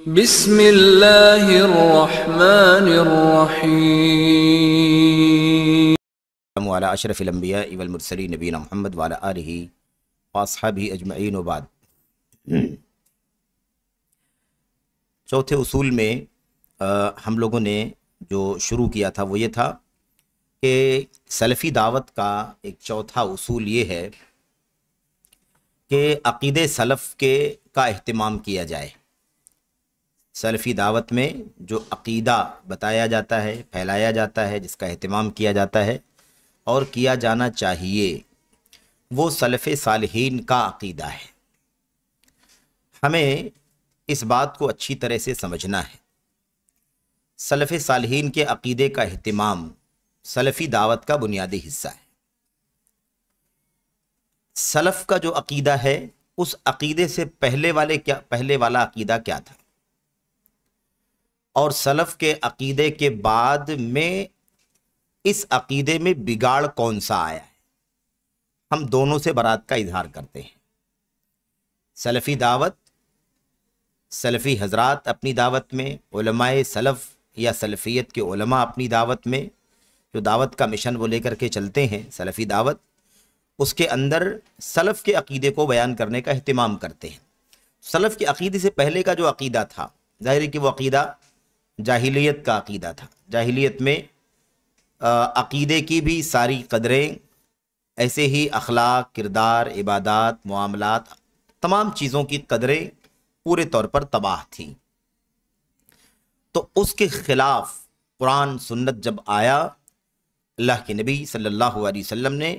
بسم اللہ الرحمن الرحیم وعلی اشرف الانبیاء والمرسلین نبینا محمد وعلی آلہ واصحابہ اجمعین وبعد۔ چوتھے اصول میں ہم لوگوں نے جو شروع کیا تھا وہ یہ تھا کہ سلفی دعوت کا ایک چوتھا اصول یہ ہے کہ عقیدے سلف کا اہتمام کیا جائے۔ سلفی دعوت میں جو عقیدہ بتایا جاتا ہے، پھیلایا جاتا ہے، جس کا اہتمام کیا جاتا ہے اور کیا جانا چاہیے، وہ سلف صالحین کا عقیدہ ہے۔ ہمیں اس بات کو اچھی طرح سے سمجھنا ہے۔ سلف صالحین کے عقیدے کا اہتمام سلفی دعوت کا بنیادی حصہ ہے۔ سلف کا جو عقیدہ ہے، اس عقیدے سے پہلے والا عقیدہ کیا تھا، اور سلف کے عقیدے کے بعد میں اس عقیدے میں بگاڑ کون سا آیا ہے، ہم دونوں سے برات کا اظہار کرتے ہیں۔ سلفی دعوت، سلفی حضرات اپنی دعوت میں، علماء سلف یا سلفیت کے علماء اپنی دعوت میں، جو دعوت کا مشن وہ لے کر کے چلتے ہیں سلفی دعوت، اس کے اندر سلف کے عقیدے کو بیان کرنے کا اہتمام کرتے ہیں۔ سلف کے عقیدے سے پہلے کا جو عقیدہ تھا، ظاہر ہے کہ وہ عقیدہ جاہلیت کا عقیدہ تھا۔ جاہلیت میں عقیدے کی بھی ساری قدریں، ایسے ہی اخلاق، کردار، عبادات، معاملات، تمام چیزوں کی قدریں پورے طور پر تباہ تھیں۔ تو اس کے خلاف قرآن سنت جب آیا، اللہ کے نبی صلی اللہ علیہ وسلم نے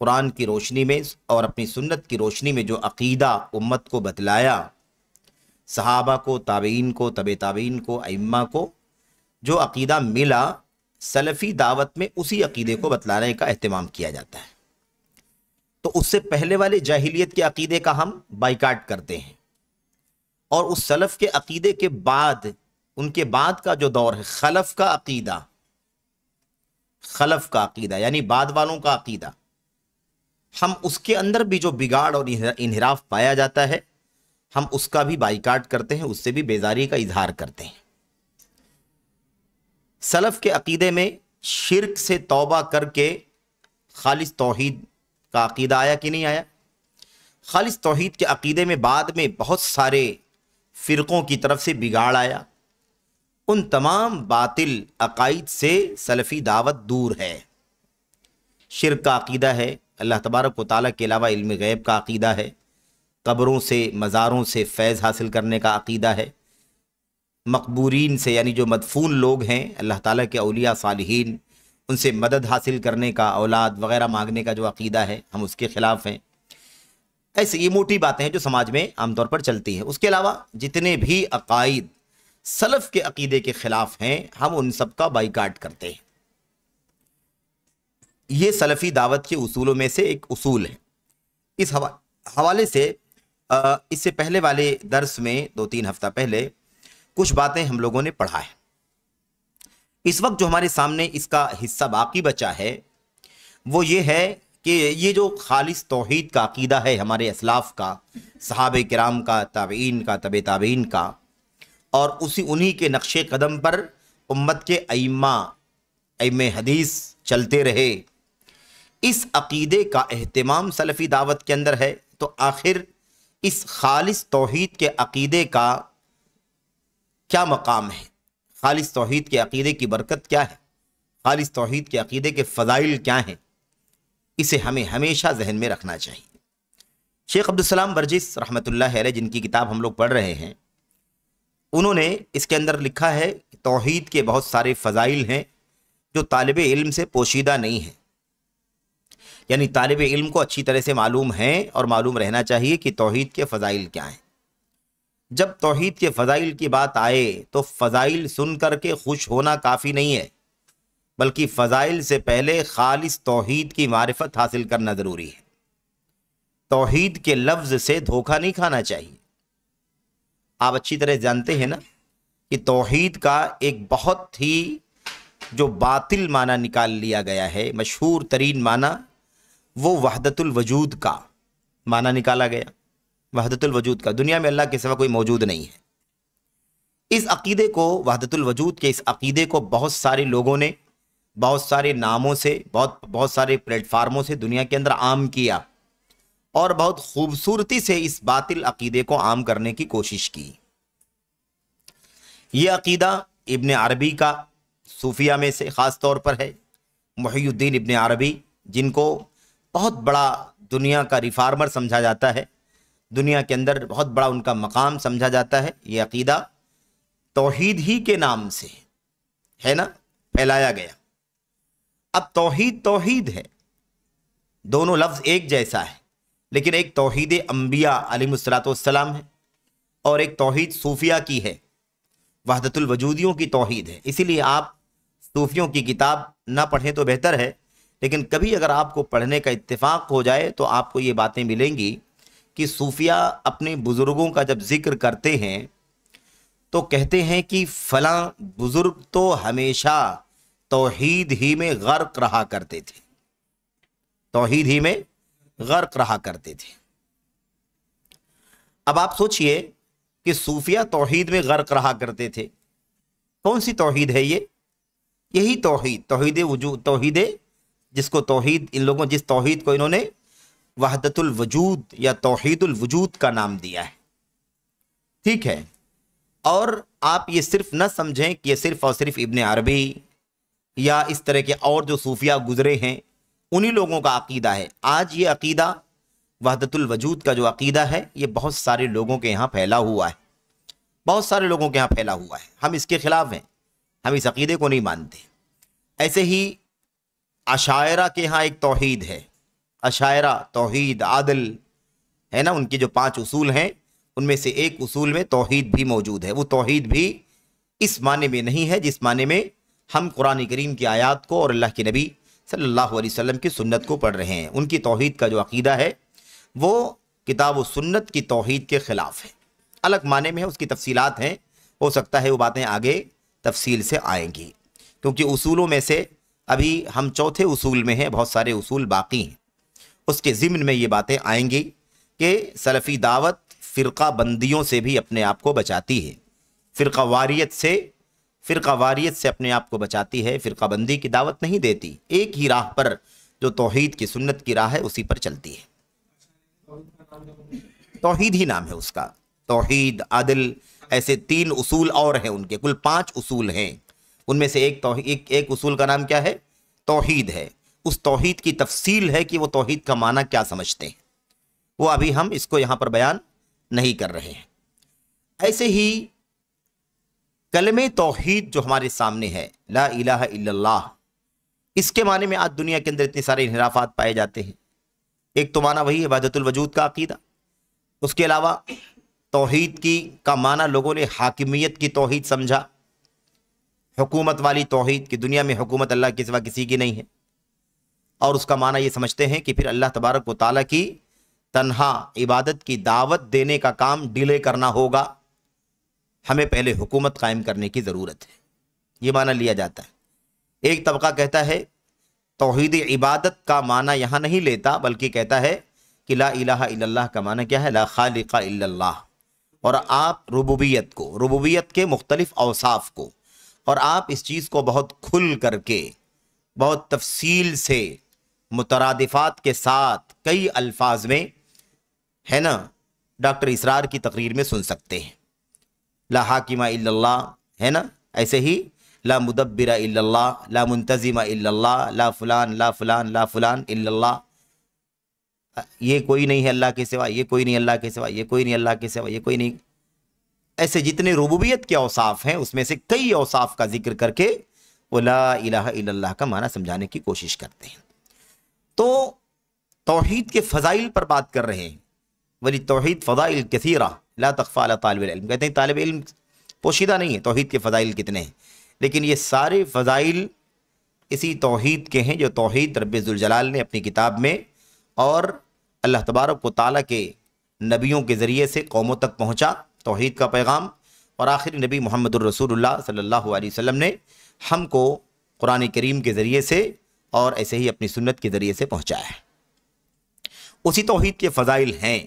قرآن کی روشنی میں اور اپنی سنت کی روشنی میں جو عقیدہ امت کو بتلایا، صحابہ کو، تابعین کو، تبع تابعین کو، ائمہ کو جو عقیدہ ملا، سلفی دعوت میں اسی عقیدے کو بتلانے کا اہتمام کیا جاتا ہے۔ تو اس سے پہلے والے جاہلیت کے عقیدے کا ہم بائیکاٹ کرتے ہیں، اور اس سلف کے عقیدے کے بعد، ان کے بعد کا جو دور ہے، خلف کا عقیدہ یعنی بعد والوں کا عقیدہ، ہم اس کے اندر بھی جو بگاڑ اور انحراف پایا جاتا ہے، ہم اس کا بھی بائیکاٹ کرتے ہیں، اس سے بھی بیزاری کا اظہار کرتے ہیں۔ سلف کے عقیدے میں شرک سے توبہ کر کے خالص توحید کا عقیدہ آیا کہ نہیں آیا؟ خالص توحید کے عقیدے میں بعد میں بہت سارے فرقوں کی طرف سے بگاڑ آیا۔ ان تمام باطل عقائد سے سلفی دعوت دور ہے۔ شرک کا عقیدہ ہے، اللہ تبارک و تعالیٰ کے علاوہ علم غیب کا عقیدہ ہے، قبروں سے، مزاروں سے فیض حاصل کرنے کا عقیدہ ہے، مقبورین سے یعنی جو مدفون لوگ ہیں، اللہ تعالیٰ کے اولیاء صالحین، ان سے مدد حاصل کرنے کا، اولاد وغیرہ مانگنے کا جو عقیدہ ہے، ہم اس کے خلاف ہیں۔ ایسے یہ موٹی باتیں ہیں جو سماج میں عام طور پر چلتی ہیں۔ اس کے علاوہ جتنے بھی عقائد سلف کے عقیدے کے خلاف ہیں، ہم ان سب کا بائیکاٹ کرتے ہیں۔ یہ سلفی دعوت کے اصولوں میں سے ایک اصول ہے۔ اس حوالے سے اس سے پہلے والے درس میں 2-3 ہفتہ پہلے کچھ باتیں ہم لوگوں نے پڑھا ہے۔ اس وقت جو ہمارے سامنے اس کا حصہ باقی بچا ہے وہ یہ ہے کہ یہ جو خالص توحید کا عقیدہ ہے ہمارے اسلاف کا، صحابہ کرام کا، تابعین کا، تبع تابعین کا، اور انہی کے نقش قدم پر امت کے ائمہ حدیث چلتے رہے، اس عقیدے کا اہتمام سلفی دعوت کے اندر ہے۔ تو آخر اس خالص توحید کے عقیدے کا کیا مقام ہے؟ خالص توحید کے عقیدے کی برکت کیا ہے؟ خالص توحید کے عقیدے کے فضائل کیا ہیں؟ اسے ہمیں ہمیشہ ذہن میں رکھنا چاہیے۔ شیخ عبدالسلام برجس رحمۃ اللہ علیہ، جن کی کتاب ہم لوگ پڑھ رہے ہیں، انہوں نے اس کے اندر لکھا ہے کہ توحید کے بہت سارے فضائل ہیں جو طالب علم سے پوشیدہ نہیں ہیں، یعنی طالب علم کو اچھی طرح سے معلوم ہے اور معلوم رہنا چاہیے کہ توحید کے فضائل کیا ہیں۔ جب توحید کے فضائل کی بات آئے تو فضائل سن کر کے خوش ہونا کافی نہیں ہے، بلکہ فضائل سے پہلے خالص توحید کی معرفت حاصل کرنا ضروری ہے۔ توحید کے لفظ سے دھوکہ نہیں کھانا چاہیے۔ آپ اچھی طرح جانتے ہیں نا کہ توحید کا ایک بہت ہی جو باطل معنی نکال لیا گیا ہے، مشہور ترین معنی، وہ وحدت الوجود کا معنی نکالا گیا۔ وحدت الوجود کا، دنیا میں اللہ کے سوا کوئی موجود نہیں ہے۔ اس عقیدے کو، وحدت الوجود کے اس عقیدے کو بہت سارے لوگوں نے بہت سارے ناموں سے، بہت سارے پلیٹ فارموں سے دنیا کے اندر عام کیا، اور بہت خوبصورتی سے اس باطل عقیدے کو عام کرنے کی کوشش کی۔ یہ عقیدہ ابن عربی کا صوفیہ میں سے خاص طور پر ہے۔ محی الدین ابن عربی، جن کو بہت بڑا دنیا کا ریفارمر سمجھا جاتا ہے، دنیا کے اندر بہت بڑا ان کا مقام سمجھا جاتا ہے، یہ عقیدہ توحید ہی کے نام سے ہے نا پھیلایا گیا۔ اب توحید توحید ہے، دونوں لفظ ایک جیسا ہے، لیکن ایک توحید انبیاء علیہ الصلوۃ والسلام ہے اور ایک توحید صوفیہ کی ہے، وحدت الوجودیوں کی توحید ہے۔ اسی لیے آپ صوفیوں کی کتاب نہ پڑھیں تو بہتر ہے، لیکن کبھی اگر آپ کو پڑھنے کا اتفاق ہو جائے تو آپ کو یہ باتیں ملیں گی کہ صوفیہ اپنے بزرگوں کا جب ذکر کرتے ہیں تو کہتے ہیں کہ فلاں بزرگ تو ہمیشہ توحید ہی میں غرق رہا کرتے تھے، توحید ہی میں غرق رہا کرتے تھے۔ اب آپ سوچئے کہ صوفیہ توحید میں غرق رہا کرتے تھے، کون سی توحید ہے یہ؟ یہی توحید، توحید وجود، توحید جس کو توحید، ان لوگوں جس توحید کو انہوں نے وحدت الوجود یا توحید الوجود کا نام دیا ہے، ٹھیک ہے۔ اور آپ یہ صرف نہ سمجھیں کہ یہ صرف اور صرف ابن عربی یا اس طرح کے اور جو صوفیہ گزرے ہیں انہی لوگوں کا عقیدہ ہے۔ آج یہ عقیدہ وحدت الوجود کا جو عقیدہ ہے یہ بہت سارے لوگوں کے یہاں پھیلا ہوا ہے، بہت سارے لوگوں کے یہاں پھیلا ہوا ہے۔ ہم اس کے خلاف ہیں، ہم اس عقیدے کو نہیں مانتے۔ ایسے ہی اشاعرہ کے ہاں ایک توحید ہے، اشاعرہ توحید عادل ہے نا، ان کے جو 5 اصول ہیں ان میں سے ایک اصول میں توحید بھی موجود ہے۔ وہ توحید بھی اس معنی میں نہیں ہے جس معنی میں ہم قرآن کریم کی آیات کو اور اللہ کے نبی صلی اللہ علیہ وسلم کی سنت کو پڑھ رہے ہیں۔ ان کی توحید کا جو عقیدہ ہے وہ کتاب و سنت کی توحید کے خلاف ہے، الگ معنی میں ہے، اس کی تفصیلات ہیں، ہو سکتا ہے وہ باتیں آگے تفصیل سے آئیں گی، کیونکہ اصولوں میں سے ابھی ہم چوتھے اصول میں ہیں، بہت سارے اصول باقی ہیں۔ اس کے ضمن میں یہ باتیں آئیں گی کہ سلفی دعوت فرقہ بندیوں سے بھی اپنے آپ کو بچاتی ہے، فرقہ واریت سے اپنے آپ کو بچاتی ہے، فرقہ بندی کی دعوت نہیں دیتی، ایک ہی راہ پر جو توحید کی سنت کی راہ ہے اسی پر چلتی ہے۔ توحید ہی نام ہے اس کا، توحید، عدل، ایسے 3 اصول اور ہیں، ان کے کل 5 اصول ہیں، ان میں سے ایک اصول کا نام کیا ہے؟ توحید ہے۔ اس توحید کی تفصیل ہے کہ وہ توحید کا معنی کیا سمجھتے ہیں، وہ ابھی ہم اس کو یہاں پر بیان نہیں کر رہے ہیں۔ ایسے ہی کلمہ توحید جو ہمارے سامنے ہے، لا الہ الا اللہ، اس کے معنی میں آج دنیا کے اندر اتنے سارے انحرافات پائے جاتے ہیں۔ ایک تو معنی وہی ہے وحدت الوجود کا عقیدہ، اس کے علاوہ توحید کا معنی لوگوں نے حاکمیت کی توحید سمجھا، حکومت والی توحید، کی دنیا میں حکومت اللہ کے سوا کسی کی نہیں ہے، اور اس کا معنی یہ سمجھتے ہیں کہ پھر اللہ تبارک و تعالیٰ کی تنہا عبادت کی دعوت دینے کا کام ڈیلے کرنا ہوگا، ہمیں پہلے حکومت قائم کرنے کی ضرورت ہے، یہ معنی لیا جاتا ہے۔ ایک طبقہ کہتا ہے توحید عبادت کا معنی یہاں نہیں لیتا، بلکہ کہتا ہے کہ لا الہ الا اللہ کا معنی کیا ہے؟ لا خالق الا اللہ، اور آپ ربوبیت کو، ربوبیت کے مختلف اوصاف کو، اور آپ اس چیز کو بہت کھل کر کے، بہت تفصیل سے، مترادفات کے ساتھ، کئی الفاظ میں ہے نا، ڈاکٹر اسرار کی تقریر میں سن سکتے ہیں۔ لا حاکم الا اللہ ہے نا، ایسے ہی لا مدبر الا اللہ، لا منتظم الا اللہ، لا فلان لا فلان لا فلان الا اللہ، یہ کوئی نہیں ہے اللہ کے سوا، یہ کوئی نہیں اللہ کے سوا، یہ کوئی نہیں اللہ کے سوا، یہ کوئی نہیں، ایسے جتنے ربوبیت کے اوصاف ہیں اس میں سے کئی اوصاف کا ذکر کر کے وہ لا الہ الا اللہ کا معنی سمجھانے کی کوشش کرتے ہیں۔ تو توحید کے فضائل پر بات کر رہے ہیں، ولی توحید فضائل کثیرہ لا تخفى علی طالب العلم، کہتے ہیں طالب علم پوشیدہ نہیں ہے توحید کے فضائل کتنے ہیں، لیکن یہ سارے فضائل اسی توحید کے ہیں جو توحید رب ذوالجلال نے اپنی کتاب میں اور اللہ تبارک و تعالیٰ کے نبیوں کے ذریعے سے قوموں تک پہنچا، توحید کا پیغام، اور آخری نبی محمد الرسول اللہ صلی اللہ علیہ وسلم نے ہم کو قرآن کریم کے ذریعے سے اور ایسے ہی اپنی سنت کے ذریعے سے پہنچایا ہے۔ اسی توحید کے فضائل ہیں،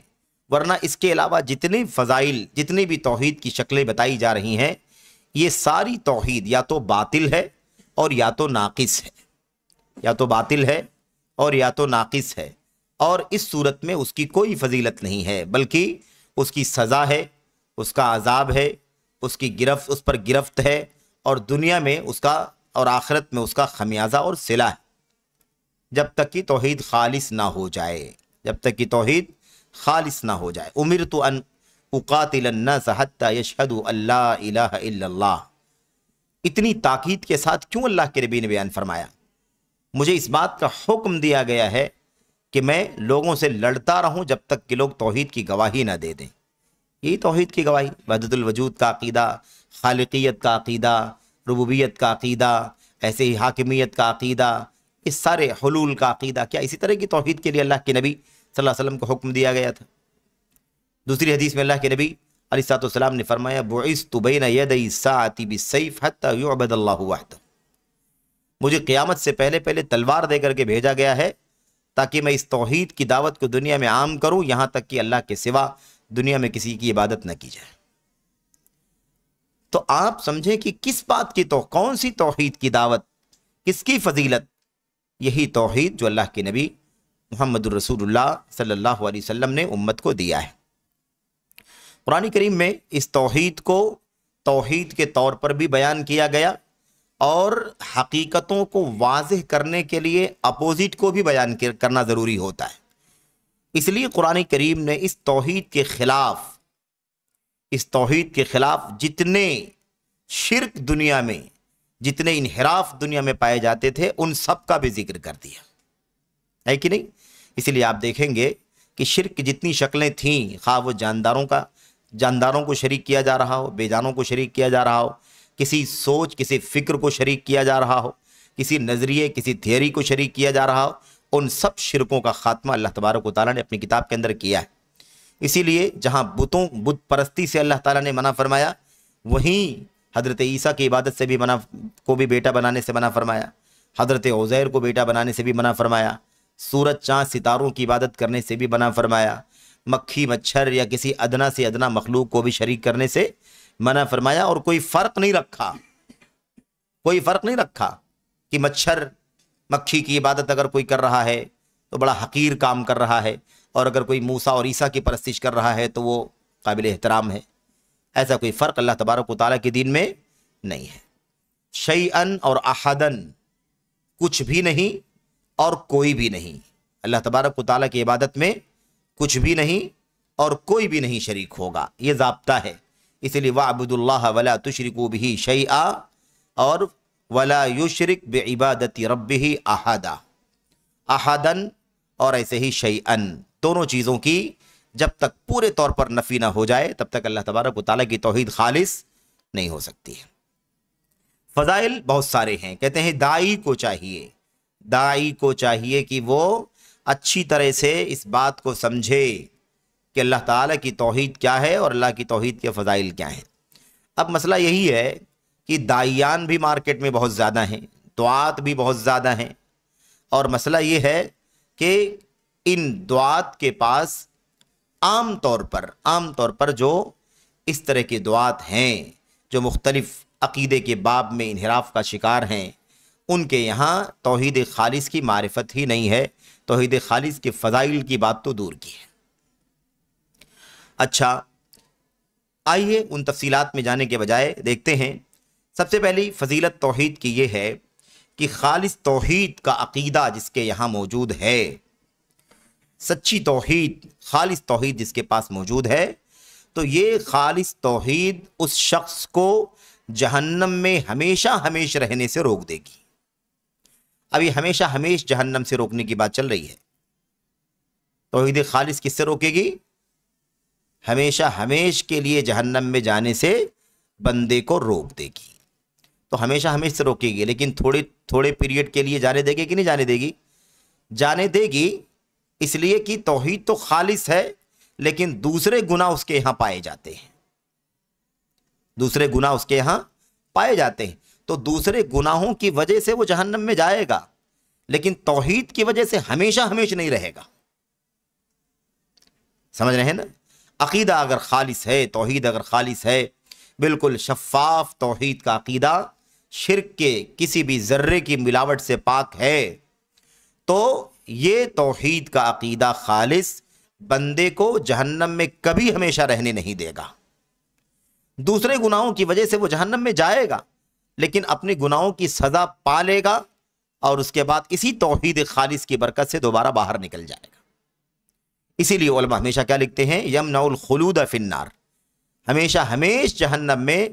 ورنہ اس کے علاوہ جتنے فضائل، جتنی بھی توحید کی شکلیں بتائی جا رہی ہیں، یہ ساری توحید یا تو باطل ہے اور یا تو ناقص ہے، یا تو باطل ہے اور یا تو ناقص ہے، اور اس صورت میں اس کی کوئی فضیلت نہیں ہے، بلکہ اس کی سزا ہے، اس کا عذاب ہے، اس کی گرفت، اس پر گرفت ہے، اور دنیا میں اس کا اور آخرت میں اس کا خمیازہ اور صلہ ہے، جب تک کہ توحید خالص نہ ہو جائے، جب تک کہ توحید خالص نہ ہو جائے۔ امرت ان اقاتل الناس حتی یشہدوا ان لا الہ الا اللہ، اتنی تاکید کے ساتھ کیوں اللہ کے نبی نے بیان فرمایا؟ مجھے اس بات کا حکم دیا گیا ہے کہ میں لوگوں سے لڑتا رہوں جب تک کہ لوگ توحید کی گواہی نہ دے دیں۔ یہی توحید کی گواہی، وحدت الوجود کا عقیدہ، خالقیت کا عقیدہ، ربوبیت کا عقیدہ، ایسے ہی حاکمیت کا عقیدہ، اس سارے حلول کا عقیدہ، کیا اسی طرح کی توحید کے لیے اللہ کے نبی صلی اللہ علیہ وسلم کو حکم دیا گیا تھا؟ دوسری حدیث میں اللہ کے نبی علیہ الصلوۃ والسلام نے فرمایا بعثت بین یدی الساعۃ بالسیف حتی یعبد اللہ وحدہ، مجھے قیامت سے پہلے تلوار دے کر کے بھیجا گیا ہے تاکہ میں اس توحید کی دعوت کو دنیا میں عام کروں، یہاں تک کہ اللہ کے سوا دنیا میں کسی کی عبادت نہ کی جائے۔ تو آپ سمجھیں کہ کس بات کی کون سی توحید کی دعوت، کس کی فضیلت؟ یہی توحید جو اللہ کے نبی محمد الرسول اللہ صلی اللہ علیہ وسلم نے امت کو دیا ہے۔ قرآن کریم میں اس توحید کو توحید کے طور پر بھی بیان کیا گیا، اور حقیقتوں کو واضح کرنے کے لیے اپوزٹ کو بھی بیان کرنا ضروری ہوتا ہے۔ اس لیے قرآن کریم نے اس توحید کے خلاف جتنے شرک دنیا میں، جتنے انحراف دنیا میں پائے جاتے تھے، ان سب کا بھی ذکر کر دیا ہے کہ نہیں؟ اس لیے آپ دیکھیں گے کہ شرک کی جتنی شکلیں تھیں، خواہ وہ جانداروں کو شریک کیا جا رہا ہو، بے جانوں کو شریک کیا جا رہا ہو، کسی سوچ، کسی فکر کو شریک کیا جا رہا ہو، کسی نظریے، کسی تھیوری کو شریک کیا جا رہا ہو، ان سب شرکوں کا خاتمہ اللہ تبارک و تعالیٰ نے اپنی کتاب کے اندر کیا ہے۔ اسی لیے جہاں بت پرستی سے اللہ تعالیٰ نے منع فرمایا، وہیں حضرت عیسیٰ کی عبادت سے بھی کو بھی بیٹا بنانے سے منع فرمایا، حضرت عزیر کو بیٹا بنانے سے بھی منع فرمایا، سورج چاند ستاروں کی عبادت کرنے سے بھی منع فرمایا، مکھی مچھر یا کسی ادنا سے ادنا مخلوق کو بھی شریک کرنے سے منع فرمایا، اور کوئی فرق نہیں رکھا کہ مکھی کی عبادت اگر کوئی کر رہا ہے تو بڑا حقیر کام کر رہا ہے، اور اگر کوئی موسیٰ اور عیسیٰ کی پرستش کر رہا ہے تو وہ قابل احترام ہے۔ ایسا کوئی فرق اللہ تبارک و تعالیٰ کے دین میں نہیں ہے۔ شیئن اور احدن، کچھ بھی نہیں اور کوئی بھی نہیں، اللہ تبارک و تعالیٰ کی عبادت میں کچھ بھی نہیں اور کوئی بھی نہیں شریک ہوگا، یہ ضابطہ ہے۔ اس لیے وَاعْبُدُوا اللَّهَ وَلَا تُشْرِكُوا بِهِ شَيْئًا اور وَلَا يُشْرِكْ بِعِبَادَةِ رَبِّهِ أَحَدًا، احدن اور ایسے ہی شیئن، دونوں چیزوں کی جب تک پورے طور پر نفی نہ ہو جائے تب تک اللہ تبارک و تعالیٰ کی توحید خالص نہیں ہو سکتی ہے۔ فضائل بہت سارے ہیں، کہتے ہیں داعی کو چاہیے کہ وہ اچھی طرح سے اس بات کو سمجھے کہ اللہ تعالیٰ کی توحید کیا ہے اور اللہ کی توحید کے فضائل کیا ہیں۔ اب مسئلہ یہی ہے کہ داعیان بھی مارکیٹ میں بہت زیادہ ہیں، دعات بھی بہت زیادہ ہیں، اور مسئلہ یہ ہے کہ ان دعات کے پاس عام طور پر جو اس طرح کے دعات ہیں جو مختلف عقیدے کے باب میں انحراف کا شکار ہیں، ان کے یہاں توحید خالص کی معرفت ہی نہیں ہے، توحید خالص کے فضائل کی بات تو دور کی ہے۔ اچھا، آئیے ان تفصیلات میں جانے کے بجائے دیکھتے ہیں۔ سب سے پہلی فضیلت توحید کی یہ ہے کہ خالص توحید کا عقیدہ جس کے یہاں موجود ہے، سچی توحید، خالص توحید جس کے پاس موجود ہے، تو یہ خالص توحید اس شخص کو جہنم میں ہمیشہ رہنے سے روک دے گی۔ ابھی ہمیشہ جہنم سے روکنے کی بات چل رہی ہے۔ توحید خالص کس سے روکے گی؟ ہمیشہ کے لیے جہنم میں جانے سے بندے کو روک دے گی۔ تو ہمیشہ سے روکے گی، لیکن تھوڑے پیریڈ کے لیے جانے دے گی کہ نہیں جانے دے گی؟ جانے دے گی، اس لیے کہ توحید تو خالص ہے، لیکن دوسرے گناہ اس کے یہاں پائے جاتے ہیں، تو دوسرے گناہوں کی وجہ سے وہ جہنم میں جائے گا، لیکن توحید کی وجہ سے ہمیشہ نہیں رہے گا۔ سمجھ رہے ہیں نا؟ عقیدہ اگر خالص ہے، توحید اگر خالص ہے، بالکل شفاف توحید کا عقیدہ شرک کے کسی بھی ذرے کی ملاوٹ سے پاک ہے، تو یہ توحید کا عقیدہ خالص بندے کو جہنم میں کبھی ہمیشہ رہنے نہیں دے گا۔ دوسرے گناہوں کی وجہ سے وہ جہنم میں جائے گا، لیکن اپنے گناہوں کی سزا پا لے گا اور اس کے بعد اسی توحید خالص کی برکت سے دوبارہ باہر نکل جائے گا۔ اسی لیے علماء ہمیشہ کیا لکھتے ہیں؟ یمنع الخلود فی النار، ہمیشہ ہمیش جہنم میں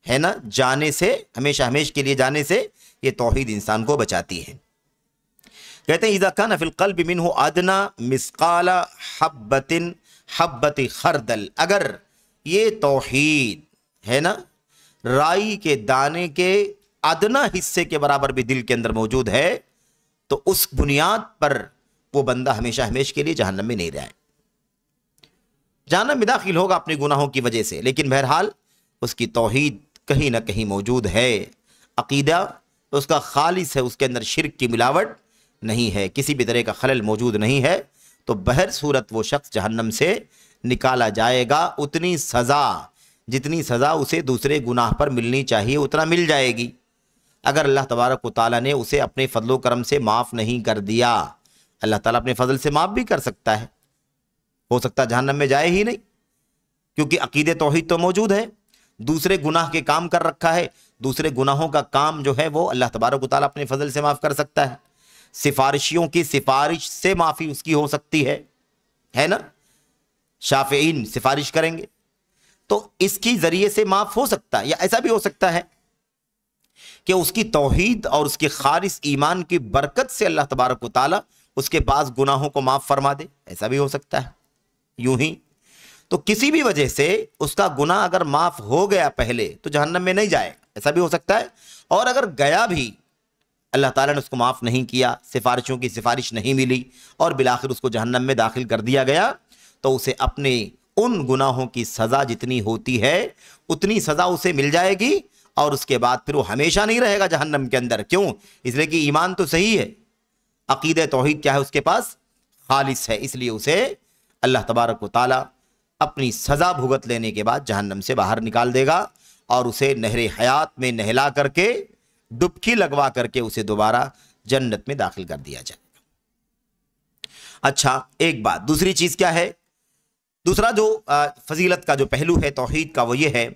ہے نا جانے سے، ہمیشہ ہمیش کے لیے جانے سے یہ توحید انسان کو بچاتی ہے۔ کہتے ہیں اذا کان فی القلب منہ ادنی مثقال حبۃ خردل، اگر یہ توحید ہے نا رائی کے دانے کے ادنا حصے کے برابر بھی دل کے اندر موجود ہے تو اس بنیاد پر وہ بندہ ہمیشہ ہمیش کے لیے جہنم میں نہیں رہے، جہنم میں داخل ہوگا اپنے گناہوں کی وجہ سے، لیکن بہرحال اس کی توحید کہیں نہ کہیں موجود ہے، عقیدہ اس کا خالص ہے، اس کے اندر شرک کی ملاوٹ نہیں ہے، کسی بھی طرح کا خلل موجود نہیں ہے، تو بہر صورت وہ شخص جہنم سے نکالا جائے گا۔ اتنی سزا جتنی سزا اسے دوسرے گناہ پر ملنی چاہیے اتنا مل جائے گی۔ اگر اللہ تبارک و تعالیٰ نے اسے اپنے فضل و کرم سے معاف نہیں کر دیا، اللہ تعالیٰ اپنے فضل سے معاف بھی کر سکتا ہے، ہو سکتا ہے جہنم میں جائے ہی نہیں، کیونکہ عقیدہ توحید تو موجود ہے، دوسرے گناہ کے کام کر رکھا ہے، دوسرے گناہوں کا کام جو ہے وہ اللہ تبارک و تعالیٰ اپنے فضل سے معاف کر سکتا ہے، سفارشیوں کی سفارش سے معافی اس کی ہو سکتی ہے نا، شافعین سفارش کریں گے تو اس کی ذریعے سے معاف ہو سکتا ہے، یا ایسا بھی ہو سکتا ہے کہ اس کی توحید اور اس کے خالص ایمان کی برکت سے اللہ تبارک و تعالیٰ اس کے بعض گناہوں کو معاف فرما دے، ایسا بھی ہو سکتا ہے۔ یوں ہی تو کسی بھی وجہ سے اس کا گناہ اگر معاف ہو گیا پہلے تو جہنم میں نہیں جائے، ایسا بھی ہو سکتا ہے، اور اگر گیا بھی اللہ تعالیٰ نے اس کو معاف نہیں کیا، سفارشوں کی سفارش نہیں ملی اور بالآخر اس کو جہنم میں داخل کر دیا گیا، تو اسے اپنے ان گناہوں کی سزا جتنی ہوتی ہے اتنی سزا اسے مل جائے گی، اور اس کے بعد پھر وہ ہمیشہ نہیں رہے گا جہنم کے اندر۔ کیوں؟ اس لیے کہ ایمان تو صحیح ہے، عقیدہ توحید کیا ہے اس کے پاس؟ خالص ہے، اس لیے اسے اللہ تبارک و تعالیٰ اپنی سزا بھگت لینے کے بعد جہنم سے باہر نکال دے گا اور اسے نہر حیات میں نہلا کر کے ڈبکی لگوا کر کے اسے دوبارہ جنت میں داخل کر دیا جائے گا۔ اچھا، ایک بات دوسری چیز کیا ہے؟ دوسرا جو فضیلت کا جو پہلو ہے توحید کا وہ یہ ہے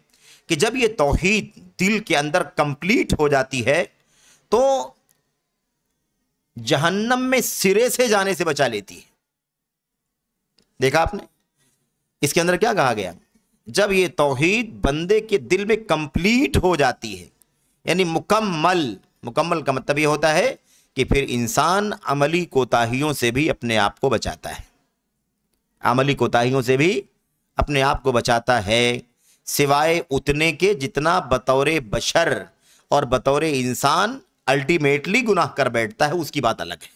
کہ جب یہ توحید دل کے اندر کمپلیٹ ہو جاتی ہے تو جہنم میں سرے سے جانے سے بچا لیتی ہے۔ دیکھا آپ نے اس کے اندر کیا کہا گیا؟ جب یہ توحید بندے کے دل میں کمپلیٹ ہو جاتی ہے، یعنی مکمل کا مطلب یہ ہوتا ہے کہ پھر انسان عملی کوتاہیوں سے بھی اپنے آپ کو بچاتا ہے، عملی کوتاہیوں سے بھی اپنے آپ کو بچاتا ہے، سوائے اتنے کے جتنا بطور بشر اور بطور انسان الٹیمیٹلی گناہ کر بیٹھتا ہے، اس کی بات الگ ہے۔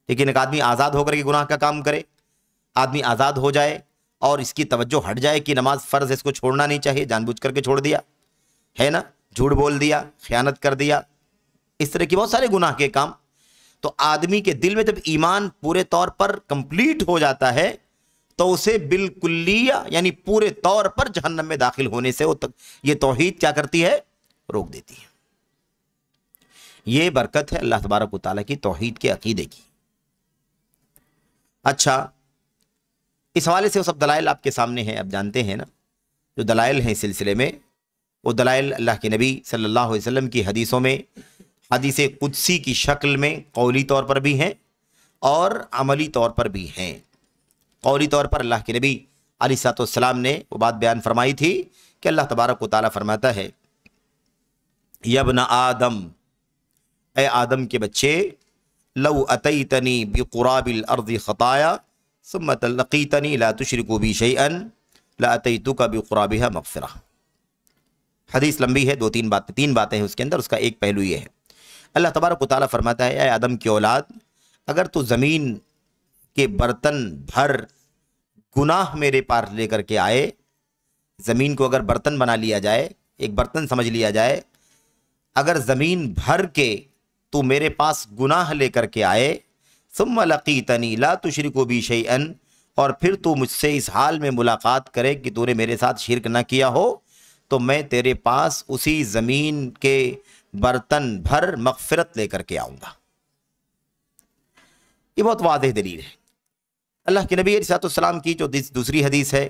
لیکن ایک آدمی آزاد ہو کر کے گناہ کا کام کرے، آدمی آزاد ہو جائے اور اس کی توجہ ہٹ جائے کہ نماز فرض ہے، اس کو چھوڑنا نہیں چاہیے، جان بوجھ کر کے چھوڑ دیا ہے نا، جھوٹ بول دیا، خیانت کر دیا، اس طرح کی بہت سارے گناہ کے کام، تو آدمی کے دل میں جب ایمان پورے طور پر کمپلیٹ ہو جاتا ہے تو اسے بالکلیہ یعنی پورے طور پر جہنم میں داخل ہونے سے یہ توحید کیا کرتی ہے؟ روک دیتی ہے۔ یہ برکت ہے اللہ تبارک و تعالیٰ کی توحید کے عقیدے کی۔ اچھا، اس حوالے سے وہ سب دلائل آپ کے سامنے ہیں، آپ جانتے ہیں نا جو دلائل ہیں اس سلسلے میں، وہ دلائل اللہ کے نبی صلی اللہ علیہ وسلم کی حدیثوں میں، حدیث قدسی کی شکل میں قولی طور پر بھی ہیں اور عملی طور پر بھی ہیں۔ قولی طور پر اللہ کے نبی علیہ الصلوۃ والسلام نے وہ بات بیان فرمائی تھی کہ اللہ تبارک و تعالیٰ فرماتا ہے یا ابن آدم، اے آدم کے بچے، لو اتیتنی بقراب الارض خطایا ثم لقیتنی لا تشرک بی شیئا لاتیتک بقرابها مغفرہ۔ حدیث لمبی ہے، تین باتیں ہیں اس کے اندر، اس کا ایک پہلو یہ ہے، اللہ تبارک و تعالیٰ فرماتا ہے اے آدم کی اولاد، اگر تو زمین کے برتن بھر گناہ میرے پاس لے کر کے آئے، زمین کو اگر برتن بنا لیا جائے، ایک برتن سمجھ لیا جائے، اگر زمین بھر کے تو میرے پاس گناہ لے کر کے آئے، ثم لقیتنی لا تشرک بی شیئا، اور پھر تو مجھ سے اس حال میں ملاقات کرے کہ تو نے میرے ساتھ شرک نہ کیا ہو، تو میں تیرے پاس اسی زمین کے برتن بھر مغفرت لے کر کے آؤں گا۔ یہ بہت واضح دلیل ہے۔ اللہ کے نبی علیہ السلام کی جو دوسری حدیث ہے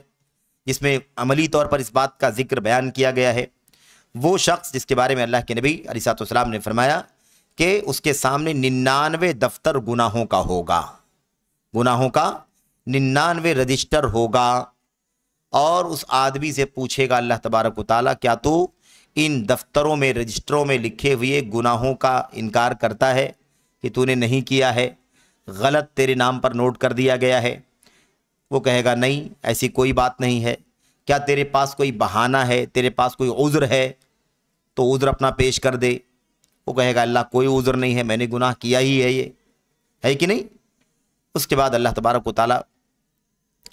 جس میں عملی طور پر اس بات کا ذکر بیان کیا گیا ہے، وہ شخص جس کے بارے میں اللہ کے نبی علیہ السلام نے فرمایا کہ اس کے سامنے 99 دفتر گناہوں کا ہوگا، گناہوں کا 99 رجسٹر ہوگا، اور اس آدمی سے پوچھے گا اللہ تبارک و تعالیٰ کیا تو ان دفتروں میں رجسٹروں میں لکھے ہوئے گناہوں کا انکار کرتا ہے کہ تو نے نہیں کیا ہے، غلط تیرے نام پر نوٹ کر دیا گیا ہے؟ وہ کہے گا نہیں، ایسی کوئی بات نہیں ہے۔ کیا تیرے پاس کوئی بہانہ ہے، تیرے پاس کوئی عذر ہے تو عذر اپنا پیش کر دے۔ وہ کہے گا اللہ کوئی عذر نہیں ہے، میں نے گناہ کیا ہی ہے، یہ ہے کہ نہیں؟ اس کے بعد اللہ تبارک و تعالیٰ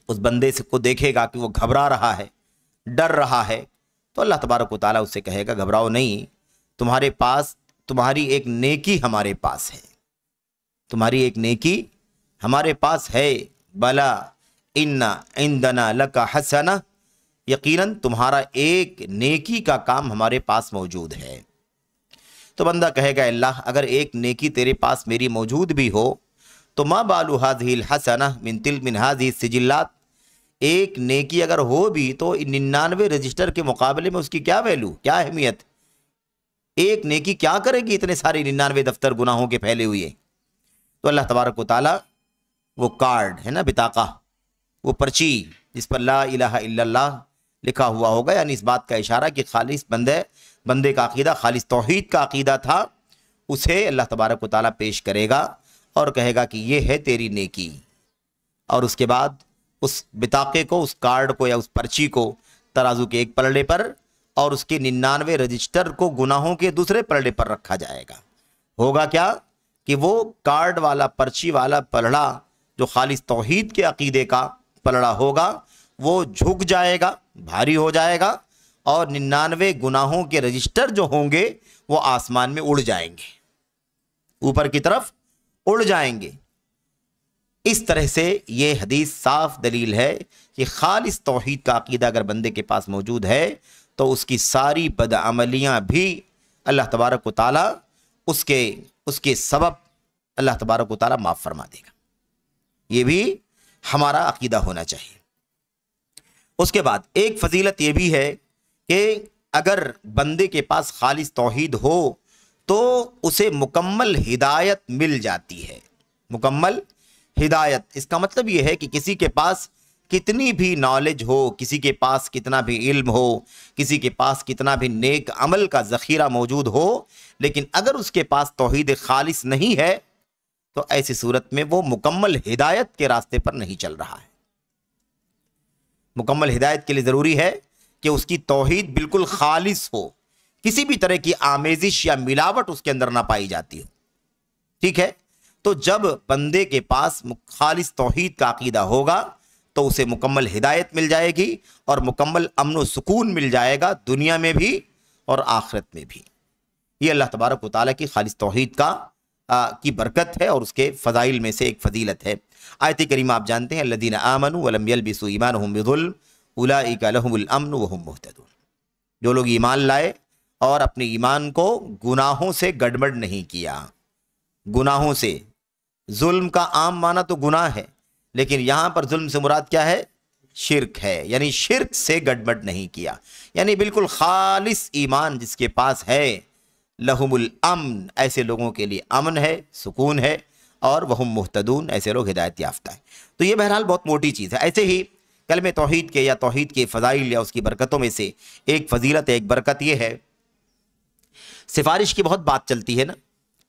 اس بندے کو دیکھے گا کہ وہ گھبرا رہا ہے، ڈر رہا ہے، تو اللہ تبارک و تعالیٰ اس سے کہے گا گھبراؤ نہیں، تمہارے پاس تمہاری ایک نیکی ہمارے پاس ہے، تمہاری ایک نیکی ہمارے پاس ہے، بلا ان عندنا لک حسنہ، یقیناً تمہارا ایک نیکی کا کام ہمارے پاس موجود ہے۔ تو بندہ کہے گا اللہ اگر ایک نیکی تیرے پاس میری موجود بھی ہو تو ما بالو هذه الحسنہ من هذه السجلات، ایک نیکی اگر ہو بھی تو 99 رجسٹر کے مقابلے میں اس کی کیا ویلو، کیا اہمیت؟ ایک نیکی کیا کرے گی اتنے سارے 99 دفتر گناہوں کے پھیلے ہوئے؟ تو اللہ تبارک و تعالیٰ وہ کارڈ ہے نا، بطاقہ، وہ پرچی جس پر لا الہ الا اللہ لکھا ہوا ہوگا، یعنی اس بات کا اشارہ کہ خالص بندے کا عقیدہ خالص توحید کا عقیدہ تھا، اسے اللہ تبارک و تعالیٰ پیش کرے گا اور کہے گا کہ یہ ہے تیری نیکی، اور اس کے بعد اس بطاقے کو، اس کارڈ کو یا اس پرچی کو ترازو کے ایک پلڑے پر اور اس کے 99 رجسٹر کو گناہوں کے دوسرے پلڑے پر رکھا جائے گا۔ ہوگا کیا کہ وہ کارڈ والا، پرچی والا پلڑا جو خالص توحید کے عقیدے کا پلڑا ہوگا وہ جھک جائے گا، بھاری ہو جائے گا، اور 99 گناہوں کے رجسٹر جو ہوں گے وہ آسمان میں اڑ جائیں گے، اوپر کی طرف اڑ جائیں گے۔ اس طرح سے یہ حدیث صاف دلیل ہے کہ خالص توحید کا عقیدہ اگر بندے کے پاس موجود ہے تو اس کی ساری بدعملیاں بھی اللہ تبارک و تعالیٰ اس کے سبب اللہ تبارک و تعالیٰ معاف فرما دے گا۔ یہ بھی ہمارا عقیدہ ہونا چاہیے۔ اس کے بعد ایک فضیلت یہ بھی ہے کہ اگر بندے کے پاس خالص توحید ہو تو اسے مکمل ہدایت مل جاتی ہے۔ مکمل ہدایت، اس کا مطلب یہ ہے کہ کسی کے پاس کتنی بھی نالج ہو، کسی کے پاس کتنا بھی علم ہو، کسی کے پاس کتنا بھی نیک عمل کا ذخیرہ موجود ہو، لیکن اگر اس کے پاس توحید خالص نہیں ہے تو ایسی صورت میں وہ مکمل ہدایت کے راستے پر نہیں چل رہا ہے۔ مکمل ہدایت کے لیے ضروری ہے کہ اس کی توحید بالکل خالص ہو، کسی بھی طرح کی آمیزش یا ملاوٹ اس کے اندر نہ پائی جاتی ہو، ٹھیک ہے؟ تو جب بندے کے پاس خالص توحید کا عقیدہ ہوگا تو اسے مکمل ہدایت مل جائے گی اور مکمل امن و سکون مل جائے گا، دنیا میں بھی اور آخرت میں بھی۔ یہ اللہ تبارک و تعالیٰ کی خالص توحید کی برکت ہے اور اس کے فضائل میں سے ایک فضیلت ہے۔ آیت کریمہ آپ جانتے ہیں الذین آمنوا ولم یلبسوا ایمانہم بظلم اولئک لہم الامن وہم مہتدون، جو لوگ ایمان لائے اور اپنے ایمان کو گناہوں سے گڑبڑ نہیں کیا۔ گناہوں سے، ظلم کا عام معنی تو گناہ ہے، لیکن یہاں پر ظلم سے مراد کیا ہے؟ شرک ہے، یعنی شرک سے گڑبڑ نہیں کیا، یعنی بالکل خالص ایمان جس کے پاس ہے، لہم الامن، ایسے لوگوں کے لیے امن ہے، سکون ہے، اور وہم مہتدون، ایسے لوگ ہدایت یافتہ ہیں۔ تو یہ بہرحال بہت موٹی چیز ہے۔ ایسے ہی کلمہ توحید کے یا توحید کے فضائل یا اس کی برکتوں میں سے ایک فضیلت، ایک برکت یہ ہے، سفارش کی بہت بات چلتی ہے نا،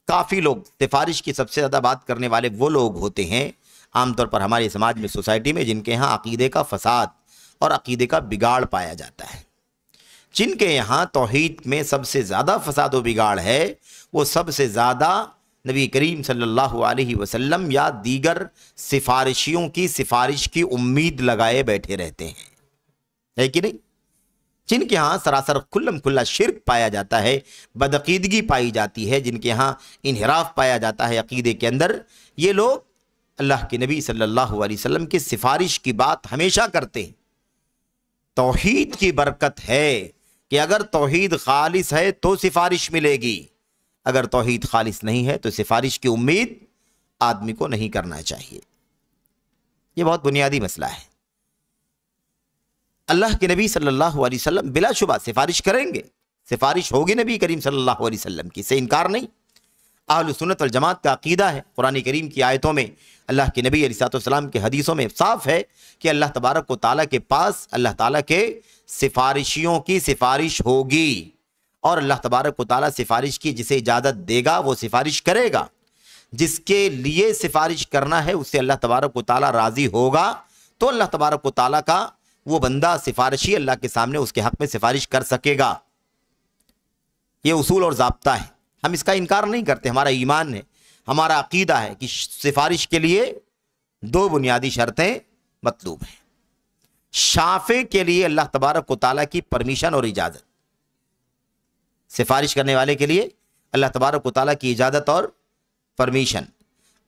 کافی لوگ سفارش کی سب سے زیادہ بات کرنے والے وہ لوگ ہوتے ہیں عام طور پر ہمارے سماج میں، سوسائٹی میں، جن کے یہاں عقیدے کا فساد اور عقیدے کا بگاڑ پایا جاتا ہے۔ جن کے یہاں توحید میں سب سے زیادہ فساد و بگاڑ ہے، وہ سب سے زیادہ نبی کریم صلی اللہ علیہ وسلم یا دیگر سفارشیوں کی سفارش کی امید لگائے بیٹھے رہتے ہیں، ہے کہ نہیں؟ جن کے ہاں سراسر کھلم کھلا شرک پایا جاتا ہے، بدعقیدگی پائی جاتی ہے، جن کے ہاں انحراف پایا جاتا ہے عقیدے کے اندر، یہ لوگ اللہ کے نبی صلی اللہ علیہ وسلم کی سفارش کی بات ہمیشہ کرتے ہیں۔ توحید کی برکت ہے کہ اگر توحید خالص ہے تو سفارش ملے گی، اگر توحید خالص نہیں ہے تو سفارش کی امید آدمی کو نہیں کرنا چاہیے۔ یہ بہت بنیادی مسئلہ ہے۔ اللہ کے نبی صلی اللہ علیہ وسلم بلا شبہ سفارش کریں گے، سفارش ہوگی نبی کریم صلی اللہ علیہ وسلم کی، سے انکار نہیں۔ اہل سنت والجماعت کا عقیدہ ہے، قرآن کریم کی آیتوں میں، اللہ کے نبی علیہ السلام کے حدیثوں میں صاف ہے کہ اللہ تبارک و تعالیٰ کے پاس اللہ تعالیٰ کے سفارشیوں کی سفارش ہوگی، اور اللہ تبارک و تعالیٰ سفارش کی جسے اجازت دے گا وہ سفارش کرے گا، جس کے لیے سفارش کرنا ہے اس سے اللہ تبارک و تعالیٰ راضی ہوگا تو اللہ تبارک و تعالیٰ کا وہ بندہ سفارشی اللہ کے سامنے اس کے حق میں سفارش کر سکے گا۔ یہ اصول اور ضابطہ ہے، ہم اس کا انکار نہیں کرتے، ہمارا ایمان ہے، ہمارا عقیدہ ہے کہ سفارش کے لیے دو بنیادی شرطیں مطلوب ہیں۔ شافع کے لیے اللہ تبارک و تعالیٰ کی پرمیشن اور اجازت، سفارش کرنے والے کے لیے اللہ تبارک و تعالیٰ کی اجازت اور پرمیشن،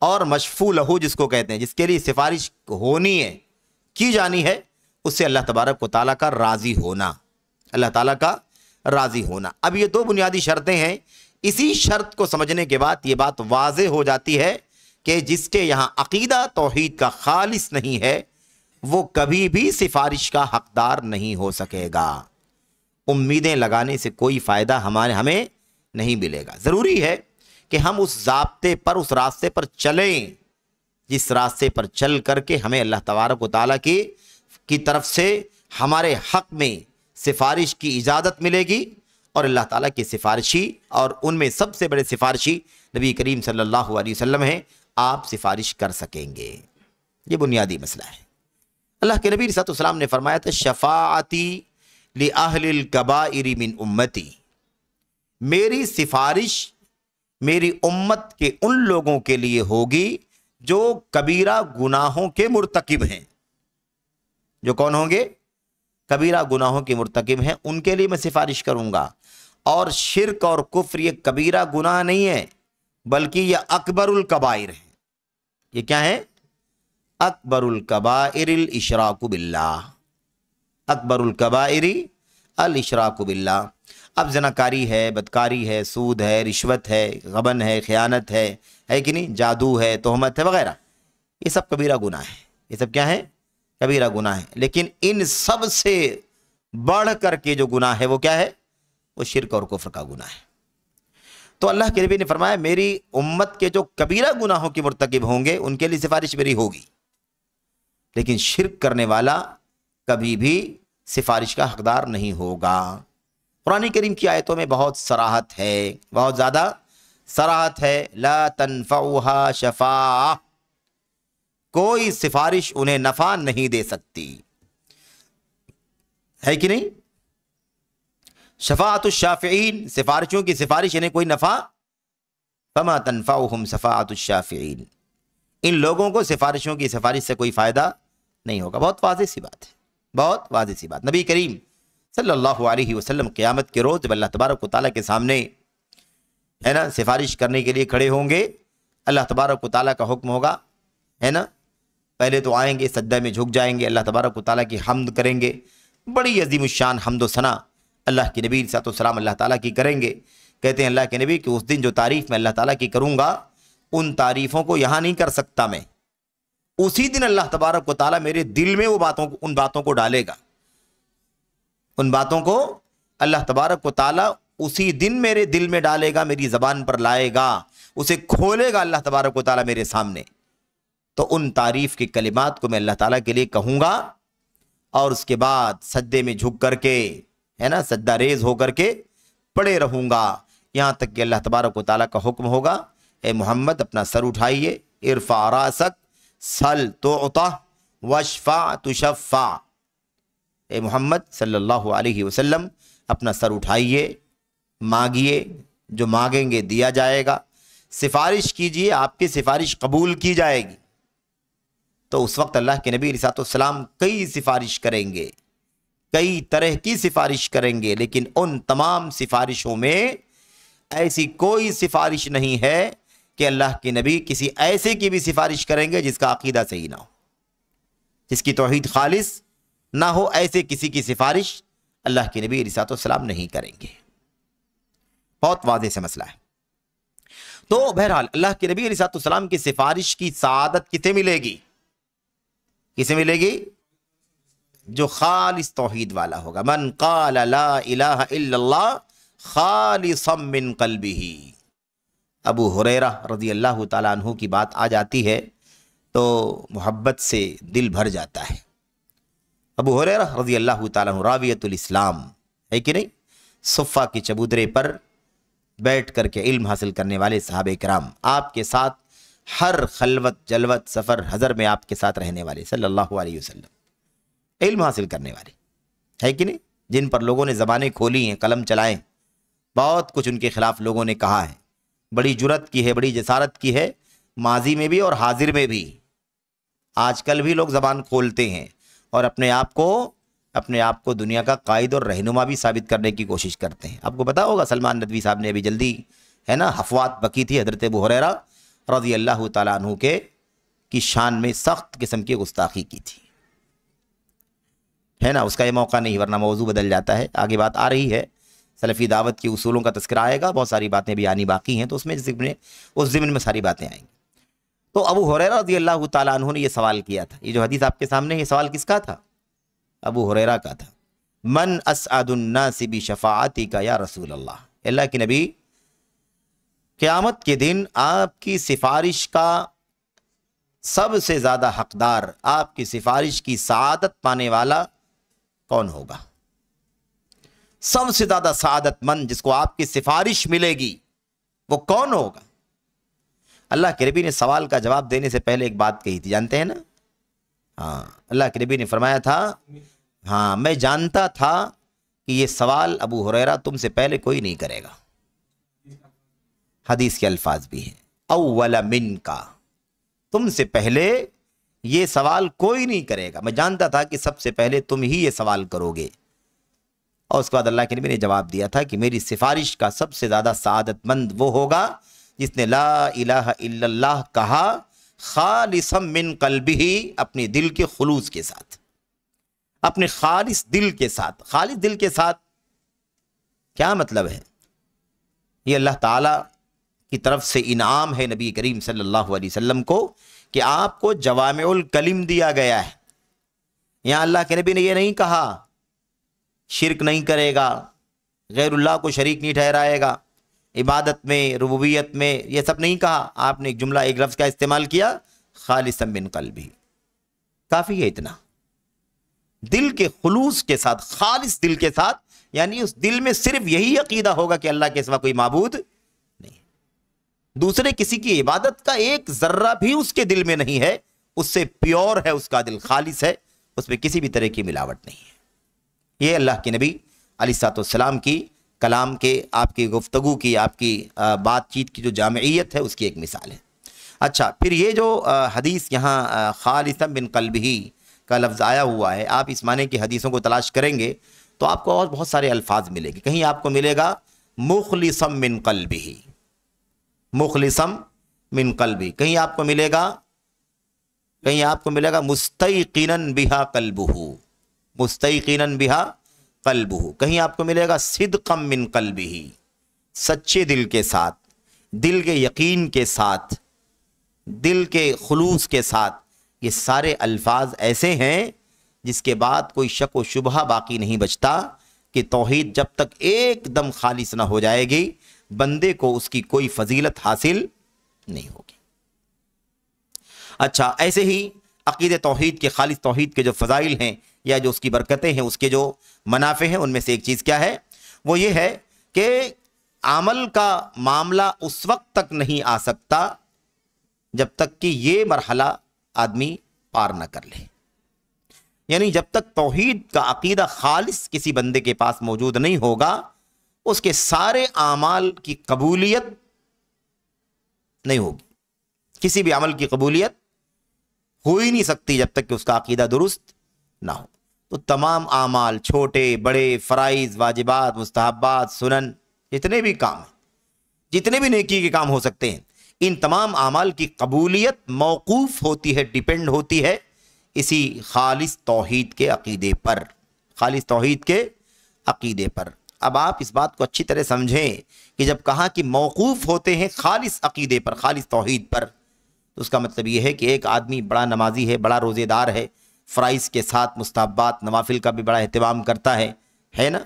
اور مشفوع لہو جس کو کہتے ہیں، جس کے لیے سفارش ہونی ہے، کی جانی ہے، اس سے اللہ تبارک و تعالیٰ کا راضی ہونا، اللہ تعالیٰ کا راضی ہونا۔ اب یہ دو بنیادی شرطیں ہیں، اسی شرط کو سمجھنے کے بعد یہ بات واضح ہو جاتی ہے کہ جس کے یہاں عقیدہ توحید کا خالص نہیں ہے وہ کبھی بھی سفارش کا حقدار نہیں ہو سکے گا۔ امیدیں لگانے سے کوئی فائدہ ہمیں نہیں ملے گا۔ ضروری ہے کہ ہم اس ضابطے پر، اس راستے پر چلیں جس راستے پر چل کر کے ہمیں اللہ تبارک و تعالیٰ کی طرف سے ہمارے حق میں سفارش کی اجازت ملے گی، اور اللہ تعالیٰ کی سفارشی، اور ان میں سب سے بڑے سفارشی نبی کریم صلی اللہ علیہ وسلم ہیں، آپ سفارش کر سکیں گے۔ یہ بنیادی مسئلہ ہے۔ اللہ کے نبی صلی اللہ علیہ وسلم نے فرمایا تھا شفاعتی لأہل الکبائر من امتی، میری سفارش میری امت کے ان لوگوں کے لیے ہوگی جو کبیرہ گناہوں کے مرتکب ہیں۔ جو کون ہوں گے؟ کبیرہ گناہوں کے مرتکب ہیں، ان کے لیے میں سفارش کروں گا۔ اور شرک اور کفر یہ کبیرہ گناہ نہیں ہے، بلکہ یہ اکبر الکبائر ہے۔ یہ کیا ہے؟ اکبر الکبائر الاشراک باللہ، اکبر الکبائر الاشراک باللہ۔ اب زناکاری ہے، بدکاری ہے، سود ہے، رشوت ہے، غبن ہے، خیانت ہے کہ نہیں، جادو ہے، تہمت ہے وغیرہ، یہ سب کبیرہ گناہ ہے۔ یہ سب کیا ہے؟ کبیرہ گناہ ہے۔ لیکن ان سب سے بڑھ کر کے جو گناہ ہے وہ کیا ہے؟ وہ شرک اور کفر کا گناہ ہے۔ تو اللہ کے نبی نے فرمایا میری امت کے جو کبیرہ گناہوں کے مرتکب ہوں گے ان کے لیے سفارش میری ہوگی، لیکن شرک کرنے والا کبھی بھی سفارش کا حقدار نہیں ہوگا۔ قرآن کریم کی آیتوں میں بہت صراحت ہے، بہت زیادہ صراحت ہے۔ لا تنفعها شفاعہ، کوئی سفارش انہیں نفع نہیں دے سکتی، ہے کہ نہیں؟ شفاعت الشافعین، سفارشوں کی سفارش انہیں کوئی نفع، فما تنفعهم شفاعت الشافعین، ان لوگوں کو سفارشوں کی سفارش سے کوئی فائدہ نہیں ہوگا۔ بہت واضح سی بات ہے، بہت واضح سی بات۔ نبی کریم صلی اللہ علیہ وسلم قیامت کے روز جب اللہ تبارک و تعالیٰ کے سامنے ہے نا سفارش کرنے کے لیے کھڑے ہوں گے، اللہ تبارک و تعالیٰ کا حکم ہوگا، ہے نا، پہلے تو آئیں گے، سجدہ میں جھک جائیں گے، اللہ تبارک و تعالیٰ کی حمد کریں گے، بڑی عظیم الشان حمد و ثنا اللہ کے نبی صلی اللہ علیہ وسلم اللہ تعالیٰ کی کریں گے۔ کہتے ہیں اللہ کے نبی کہ اس دن جو تعریف میں اللہ تعالیٰ کی کروں گا ان تعریفوں کو یہاں نہیں کر سکتا میں، اسی دن اللہ تبارک و تعالیٰ میرے دل میں ان باتوں کو ڈالے گا، ان باتوں کو اللہ تبارک و تعالیٰ اسی دن میرے دل میں ڈالے گا، میری زبان پر لائے گا، اسے کھولے گا اللہ تبارک و تعالیٰ میرے سامنے۔ تو ان تعریف کے کلمات کو میں اللہ تعالیٰ کے لیے کہوں گا، اور اس کے بعد سجدے میں جھک کر کے، ہے نا، سجدہ ریز ہو کر کے پڑے رہوں گا، یہاں تک کہ اللہ تبارک و تعالیٰ کا حکم ہوگا اے محمد اپنا سر اٹھائیے، ارفع راسک سل تعطا واشفع تشفع، اے محمد صلی اللہ علیہ وسلم اپنا سر اٹھائیے، مانگیے، جو مانگیں گے دیا جائے گا، سفارش کیجئے، آپ کی سفارش قبول کی جائے گی۔ تو اس وقت اللہ کے نبی علیہ السلام کئی سفارش کریں گے، کئی طرح کی سفارش کریں گے، لیکن ان تمام سفارشوں میں ایسی کوئی سفارش نہیں ہے کہ اللہ کے نبی کسی ایسے کی بھی سفارش کریں گے جس کا عقیدہ صحیح نہ ہو، جس کی توحید خالص نہ ہو، ایسے کسی کی سفارش اللہ کے نبی علیہ السلام نہیں کریں گے. بہت واضح سے مسئلہ ہے. تو بہرحال اللہ کے نبی علیہ السلام کی سفارش کی سعادت کسے ملے گی؟ کسے ملے گی؟ جو خالص توحید والا ہوگا. من قال لا الہ الا اللہ خالصا من قلبہ. ابو ہریرہ رضی اللہ تعالیٰ عنہ کی بات آ جاتی ہے تو محبت سے دل بھر جاتا ہے. ابو ہریرہ رضی اللہ تعالیٰ عنہ راویۃ الاسلام ہے کہ نہیں؟ صفہ کے چبوترے پر بیٹھ کر کے علم حاصل کرنے والے صحابہ کرام، آپ کے ساتھ ہر خلوت جلوت سفر حضر میں آپ کے ساتھ رہنے والے صلی اللہ علیہ وسلم، علم حاصل کرنے والے ہے کہ نہیں؟ جن پر لوگوں نے زبانیں کھولی ہیں، قلم چلائے، بہت کچھ ان کے خلاف لوگوں نے کہا ہے، بڑی جرت کی ہے، بڑی جسارت کی ہے، ماضی میں بھی اور حاضر میں بھی. آج کل بھی لوگ زبان کھولتے ہیں اور اپنے آپ کو دنیا کا قائد اور رہنما بھی ثابت کرنے کی کوشش کرتے ہیں. آپ کو پتا ہوگا سلمان ندوی صاحب نے ابھی جلدی ہے نا حفوات بکی تھی حضرت ابو ہریرہ رضی اللہ تعالیٰ عنہ کی شان میں سخت قسم کی گستاخی کی تھی، ہے نا. اس کا یہ موقع نہیں، ورنہ موضوع بدل جاتا ہے. آگے بات آ رہی ہے، سلفی دعوت کی اصولوں کا تذکرہ آئے گا، بہت ساری باتیں بھی آنی باقی ہیں، تو اس ضمن میں ساری باتیں آئیں گی. تو ابو ہریرہ رضی اللہ تعالیٰ عنہ نے یہ سوال کیا تھا. یہ جو حدیث آپ کے سامنے، یہ سوال کس کا تھا؟ ابو ہریرہ کا تھا. من اسعد الناس بشفاعتک یا رسول اللہ. اللہ کے نبی، قیامت کے دن آپ کی سفارش کا سب سے زیادہ حقدار، آپ کی سفارش کی سعادت پانے والا کون ہوگا؟ سب سے زیادہ سعادت مند جس کو آپ کی سفارش ملے گی وہ کون ہوگا؟ اللہ کے نبی نے سوال کا جواب دینے سے پہلے ایک بات کہی تھی، جانتے ہیں نا؟ ہاں، اللہ کے نبی نے فرمایا تھا، ہاں میں جانتا تھا کہ یہ سوال ابو ہریرہ تم سے پہلے کوئی نہیں کرے گا. حدیث کے الفاظ بھی ہیں، اول من کا، تم سے پہلے یہ سوال کوئی نہیں کرے گا. میں جانتا تھا کہ سب سے پہلے تم ہی یہ سوال کرو گے. اور اس کے بعد اللہ کے نبی نے جواب دیا تھا کہ میری سفارش کا سب سے زیادہ سعادت مند وہ ہوگا جس نے لا الہ الا اللہ کہا خالصا من قلبہ، اپنے دل کے خلوص کے ساتھ، اپنے خالص دل کے ساتھ. خالص دل کے ساتھ کیا مطلب ہے؟ یہ اللہ تعالی کی طرف سے انعام ہے نبی کریم صلی اللہ علیہ وسلم کو کہ آپ کو جوامع الکلم دیا گیا ہے. یہاں اللہ کے نبی نے یہ نہیں کہا شرک نہیں کرے گا، غیر اللہ کو شریک نہیں ٹھہرائے گا، عبادت میں ربوبیت میں یہ سب نہیں کہا. آپ نے ایک جملہ، ایک لفظ کا استعمال کیا، خالصا من قلبہ. کافی ہے اتنا، دل کے خلوص کے ساتھ، خالص دل کے ساتھ، یعنی اس دل میں صرف یہی عقیدہ ہوگا کہ اللہ کے سوا کوئی معبود نہیں، دوسرے کسی کی عبادت کا ایک ذرہ بھی اس کے دل میں نہیں ہے. اس سے پیور ہے، اس کا دل خالص ہے، اس میں کسی بھی طرح کی ملاوٹ نہیں ہے. یہ اللہ کے نبی علیہ السلام کی کلام کے، آپ کی گفتگو کی، آپ کی بات چیت کی جو جامعیت ہے اس کی ایک مثال ہے. اچھا، پھر یہ جو حدیث یہاں خالصا من قلبہ کا لفظ آیا ہوا ہے، آپ اس معنی کی حدیثوں کو تلاش کریں گے تو آپ کو اور بہت سارے الفاظ ملے گے. کہیں آپ کو ملے گا مخلصا من قلبہ، مخلصا من قلبہ، کہیں آپ کو ملے گا مستیقنا بہا قلبہ، مستیقنا بہا قلبہ، کہیں آپ کو ملے گا صدقا من قلبہ، سچے دل کے ساتھ، دل کے یقین کے ساتھ، دل کے خلوص کے ساتھ. یہ سارے الفاظ ایسے ہیں جس کے بعد کوئی شک و شبہ باقی نہیں بچتا کہ توحید جب تک ایک دم خالص نہ ہو جائے گی بندے کو اس کی کوئی فضیلت حاصل نہیں ہوگی. اچھا، ایسے ہی عقید توحید کے، خالص توحید کے جو فضائل ہیں یا جو اس کی برکتیں ہیں، اس کے جو منافع ہیں، ان میں سے ایک چیز کیا ہے؟ وہ یہ ہے کہ عمل کا معاملہ اس وقت تک نہیں آ سکتا جب تک کہ یہ مرحلہ آدمی پار نہ کر لے. یعنی جب تک توحید کا عقیدہ خالص کسی بندے کے پاس موجود نہیں ہوگا اس کے سارے اعمال کی قبولیت نہیں ہوگی. کسی بھی عمل کی قبولیت ہو ہی نہیں سکتی جب تک کہ اس کا عقیدہ درست نہ ہو. تو تمام اعمال، چھوٹے بڑے، فرائض، واجبات، مستحبات، سنن، جتنے بھی کام ہیں، جتنے بھی نیکی کے کام ہو سکتے ہیں، ان تمام اعمال کی قبولیت موقوف ہوتی ہے، ڈیپینڈ ہوتی ہے اسی خالص توحید کے عقیدے پر، خالص توحید کے عقیدے پر۔ اب آپ اس بات کو اچھی طرح سمجھیں کہ جب کہا کہ موقوف ہوتے ہیں خالص عقیدے پر، خالص توحید پر، تو اس کا مطلب یہ ہے کہ ایک آدمی بڑا نمازی ہے، بڑا روزے دار ہے، فرائض کے ساتھ مستحبات نوافل کا بھی بڑا اہتمام کرتا ہے نا،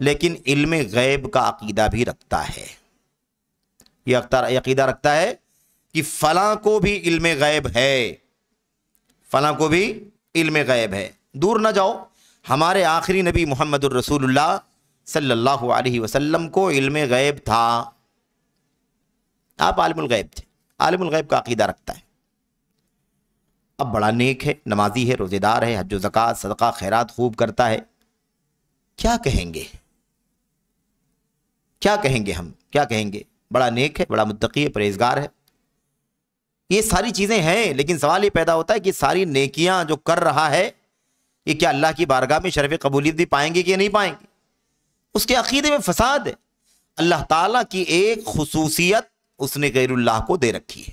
لیکن علم غیب کا عقیدہ بھی رکھتا ہے۔ یہ عقیدہ رکھتا ہے کہ فلاں کو بھی علم غیب ہے، فلاں کو بھی علم غیب ہے۔ دور نہ جاؤ، ہمارے آخری نبی محمد الرسول اللہ صلی اللہ علیہ وسلم کو علم غیب تھا، آپ عالم الغیب تھے، عالم الغیب کا عقیدہ رکھتا ہے۔ اب بڑا نیک ہے، نمازی ہے، روزے دار ہے، حج و زکوٰۃ صدقہ خیرات خوب کرتا ہے، کیا کہیں گے؟ کیا کہیں گے ہم؟ کیا کہیں گے؟ بڑا نیک ہے، بڑا متقی ہے، پرہیزگار ہے، یہ ساری چیزیں ہیں، لیکن سوال یہ پیدا ہوتا ہے کہ ساری نیکیاں جو کر رہا ہے یہ کیا اللہ کی بارگاہ میں شرف قبولیت بھی پائیں گے کہ نہیں پائیں گے؟ اس کے عقیدے میں فساد ہے۔ اللہ تعالیٰ کی ایک خصوصیت اس نے غیر اللہ کو دے رکھی ہے،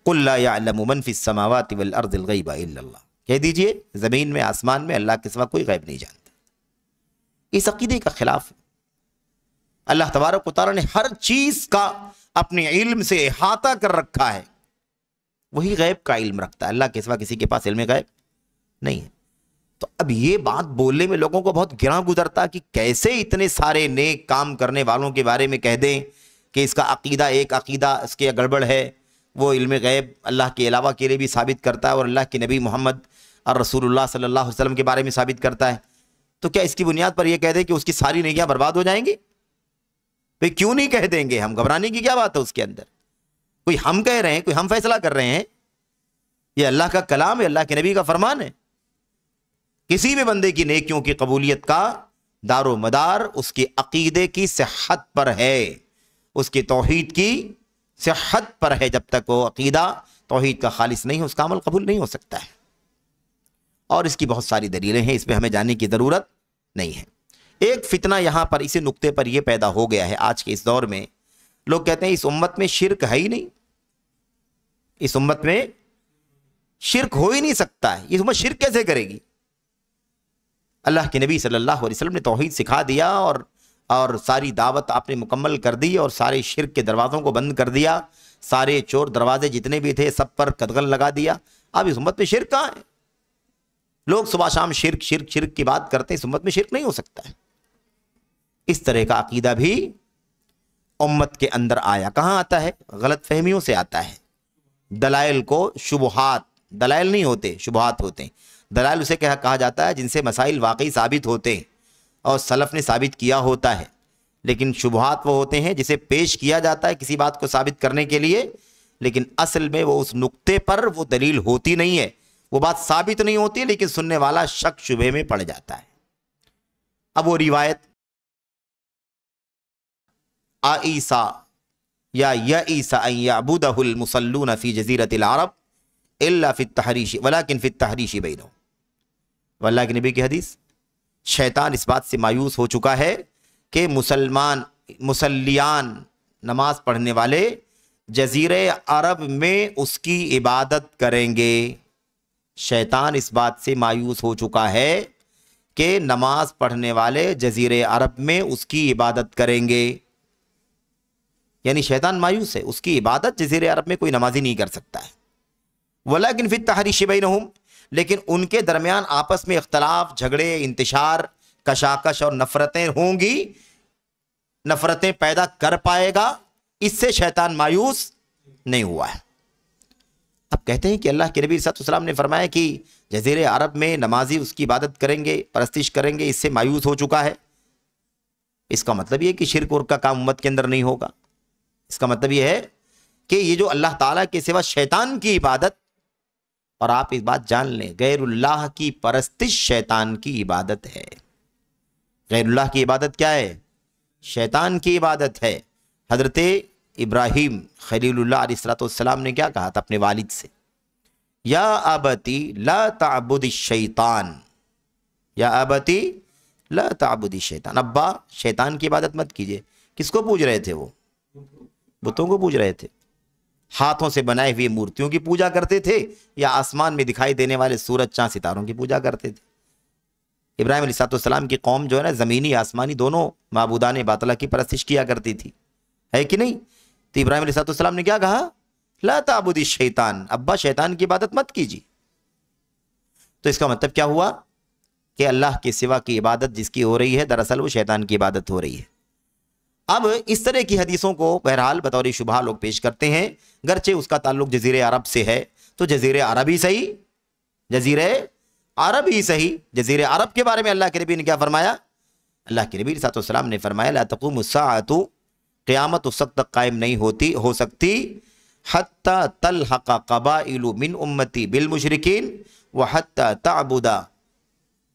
قُلْ لَا يَعْلَمُ مَنْ فِي السَّمَاوَاتِ وَالْأَرْضِ الْغَيْبَ إِلَّا اللَّهُ، کہہ دیجئے زمین میں آسمان میں اللہ کے سوا کوئی غیب نہیں جانتا۔ اس عقیدے کا خلاف ہے۔ اللہ تبارک و تعالیٰ نے ہر چیز کا اپنے علم سے احاطہ کر رکھا ہے، وہی غیب کا علم رکھتا ہے، اللہ کے سوا کسی کے پاس علم غیب نہیں ہے۔ تو اب یہ بات بولنے میں لوگوں کو بہت گراں گزرتا کہ کیسے اتنے سارے نیک کام کرنے والوں کے بارے میں کہہ دیں کہ اس کا عقیدہ ایک عقیدہ اس کے گڑبڑ ہے، وہ علم غیب اللہ کے علاوہ کے لیے بھی ثابت کرتا ہے اور اللہ کے نبی محمد اور رسول اللہ صلی اللہ علیہ وسلم کے بارے میں ثابت کرتا ہے، تو کیا اس کی بنیاد پر یہ کہہ دیں کہ اس کی ساری نیکیاں برباد ہو جائیں گی؟ بھئی کیوں نہیں کہہ دیں گے ہم؟ گھبرانے کی کیا بات ہے اس کے اندر؟ کوئی ہم کہہ رہے ہیں، کوئی ہم فیصلہ کر رہے ہیں، یہ اللہ کا کلام ہے، اللہ کے نبی کا فرمان ہے۔ کسی بھی بندے کی نیکیوں کی قبولیت کا دار و مدار اس کے عقیدے کی صحت پر ہے، اس کی توحید کی صحت پر ہے۔ جب تک وہ عقیدہ توحید کا خالص نہیں ہے اس کا عمل قبول نہیں ہو سکتا ہے، اور اس کی بہت ساری دلیلیں ہیں، اس میں ہمیں جاننے کی ضرورت نہیں ہے۔ ایک فتنہ یہاں پر اسی نقطے پر یہ پیدا ہو گیا ہے آج کے اس دور میں، لوگ کہتے ہیں اس امت میں شرک ہے ہی نہیں، اس امت میں شرک ہو ہی نہیں سکتا ہے، یہ امت شرک کیسے کرے گی؟ اللہ کے نبی صلی اللہ علیہ وسلم نے توحید سکھا دیا اور ساری دعوت آپ نے مکمل کر دی اور سارے شرک کے دروازوں کو بند کر دیا، سارے چور دروازے جتنے بھی تھے سب پر قدغن لگا دیا۔ اب اس امت میں شرک کہاں ہے؟ لوگ صبح شام شرک شرک شرک کی بات کرتے ہیں، اس امت میں شرک نہیں ہو سکتا ہے۔ اس طرح کا عقیدہ بھی امت کے اندر آیا، کہاں آتا ہے؟ غلط فہمیوں سے آتا ہے۔ دلائل کو شبہات، دلائل نہیں ہوتے، شبہات ہوتے ہیں۔ دلائل اسے کہا جاتا ہے جن سے مسائل واقعی ثابت ہوتے ہیں اور سلف نے ثابت کیا ہوتا ہے، لیکن شبہات وہ ہوتے ہیں جسے پیش کیا جاتا ہے کسی بات کو ثابت کرنے کے لیے، لیکن اصل میں وہ اس نقطے پر وہ دلیل ہوتی نہیں ہے، وہ بات ثابت نہیں ہوتی، لیکن سننے والا شک شبہ میں پڑ جاتا ہے۔ اب وہ روایت عیسیٰ یا یعیسیٰ ان یعبدہ المصلون فی جزیرۃ العرب الا فی التحریش ولکن فی التحریش بینہم، واللہ کے نبی کی حدیث، شیطان اس بات سے مایوس ہو چکا ہے کہ مسلیان نماز پڑھنے والے جزیرہ عرب میں اس کی عبادت کریں گے۔ شیطان اس بات سے مایوس ہو چکا ہے کہ نماز پڑھنے والے جزیرہ عرب میں اس کی عبادت کریں گے، یعنی شیطان مایوس ہے، اس کی عبادت جزیرہ عرب میں کوئی نمازی نہیں کر سکتا ہے۔ وَلَكِنْ فِي التَّحْرِيشِ بَيْنَهُمْ، لیکن ان کے درمیان آپس میں اختلاف، جھگڑے، انتشار، کشاکش اور نفرتیں ہوں گی، نفرتیں پیدا کر پائے گا، اس سے شیطان مایوس نہیں ہوا ہے۔ اب کہتے ہیں کہ اللہ کے نبی صلی اللہ علیہ وسلم نے فرمایا کہ جزیرہ عرب میں نمازی اس کی عبادت کریں گے، پرستش کریں گے، اس سے مایوس ہو چکا ہے۔ اس کا مطلب یہ کہ شرک کا کام امت کے اندر نہیں ہوگا۔ اس کا مطلب یہ ہے کہ یہ جو اللہ تعالیٰ کے سوا شیطان کی عبادت، اور آپ اس بات جان لیں غیر اللہ کی پرستش شیطان کی عبادت ہے۔ غیر اللہ کی عبادت کیا ہے؟ شیطان کی عبادت ہے۔ حضرت ابراہیم خلیل اللہ علیہ السلام نے کیا کہا تھا اپنے والد سے؟ یا ابتی لا تعبد الشیطان، یا ابتی لا تعبد الشیطان، ابا شیطان کی عبادت مت کیجئے۔ کس کو پوج رہے تھے؟ وہ بتوں کو پوج رہے تھے، ہاتھوں سے بنائے ہوئے مورتیوں کی پوجا کرتے تھے، یا آسمان میں دکھائی دینے والے سورج چاند ستاروں کی پوجا کرتے تھے۔ ابراہیم علیہ السلام کی قوم جو ہے نا زمینی آسمانی دونوں معبودان باطلہ کی پرستش کیا کرتی تھی، ہے کہ نہیں؟ تو ابراہیم علیہ السلام نے کیا کہا؟ لا تعبدی الشیطان، ابا شیطان کی عبادت مت کیجیے۔ تو اس کا مطلب کیا ہوا کہ اللہ کے سوا کی عبادت جس کی ہو رہی ہے دراصل وہ شیطان کی عبادت ہو رہی ہے۔ اب اس طرح کی حدیثوں کو بہرحال بطور شبہ لوگ پیش کرتے ہیں، گرچہ اس کا تعلق جزیرہ عرب سے ہے، تو جزیرہ عرب ہی صحیح، جزیرہ عرب ہی صحیح۔ جزیرہ عرب کے بارے میں اللہ کے نبی نے کیا فرمایا؟ اللہ کے نبی صلی اللہ علیہ وسلم نے فرمایا لا تقوم الساعۃ، قیامت اس وقت تک قائم نہیں ہو سکتی حتی تلحق قبائل من امتی بالمشرکین وحتی تعبد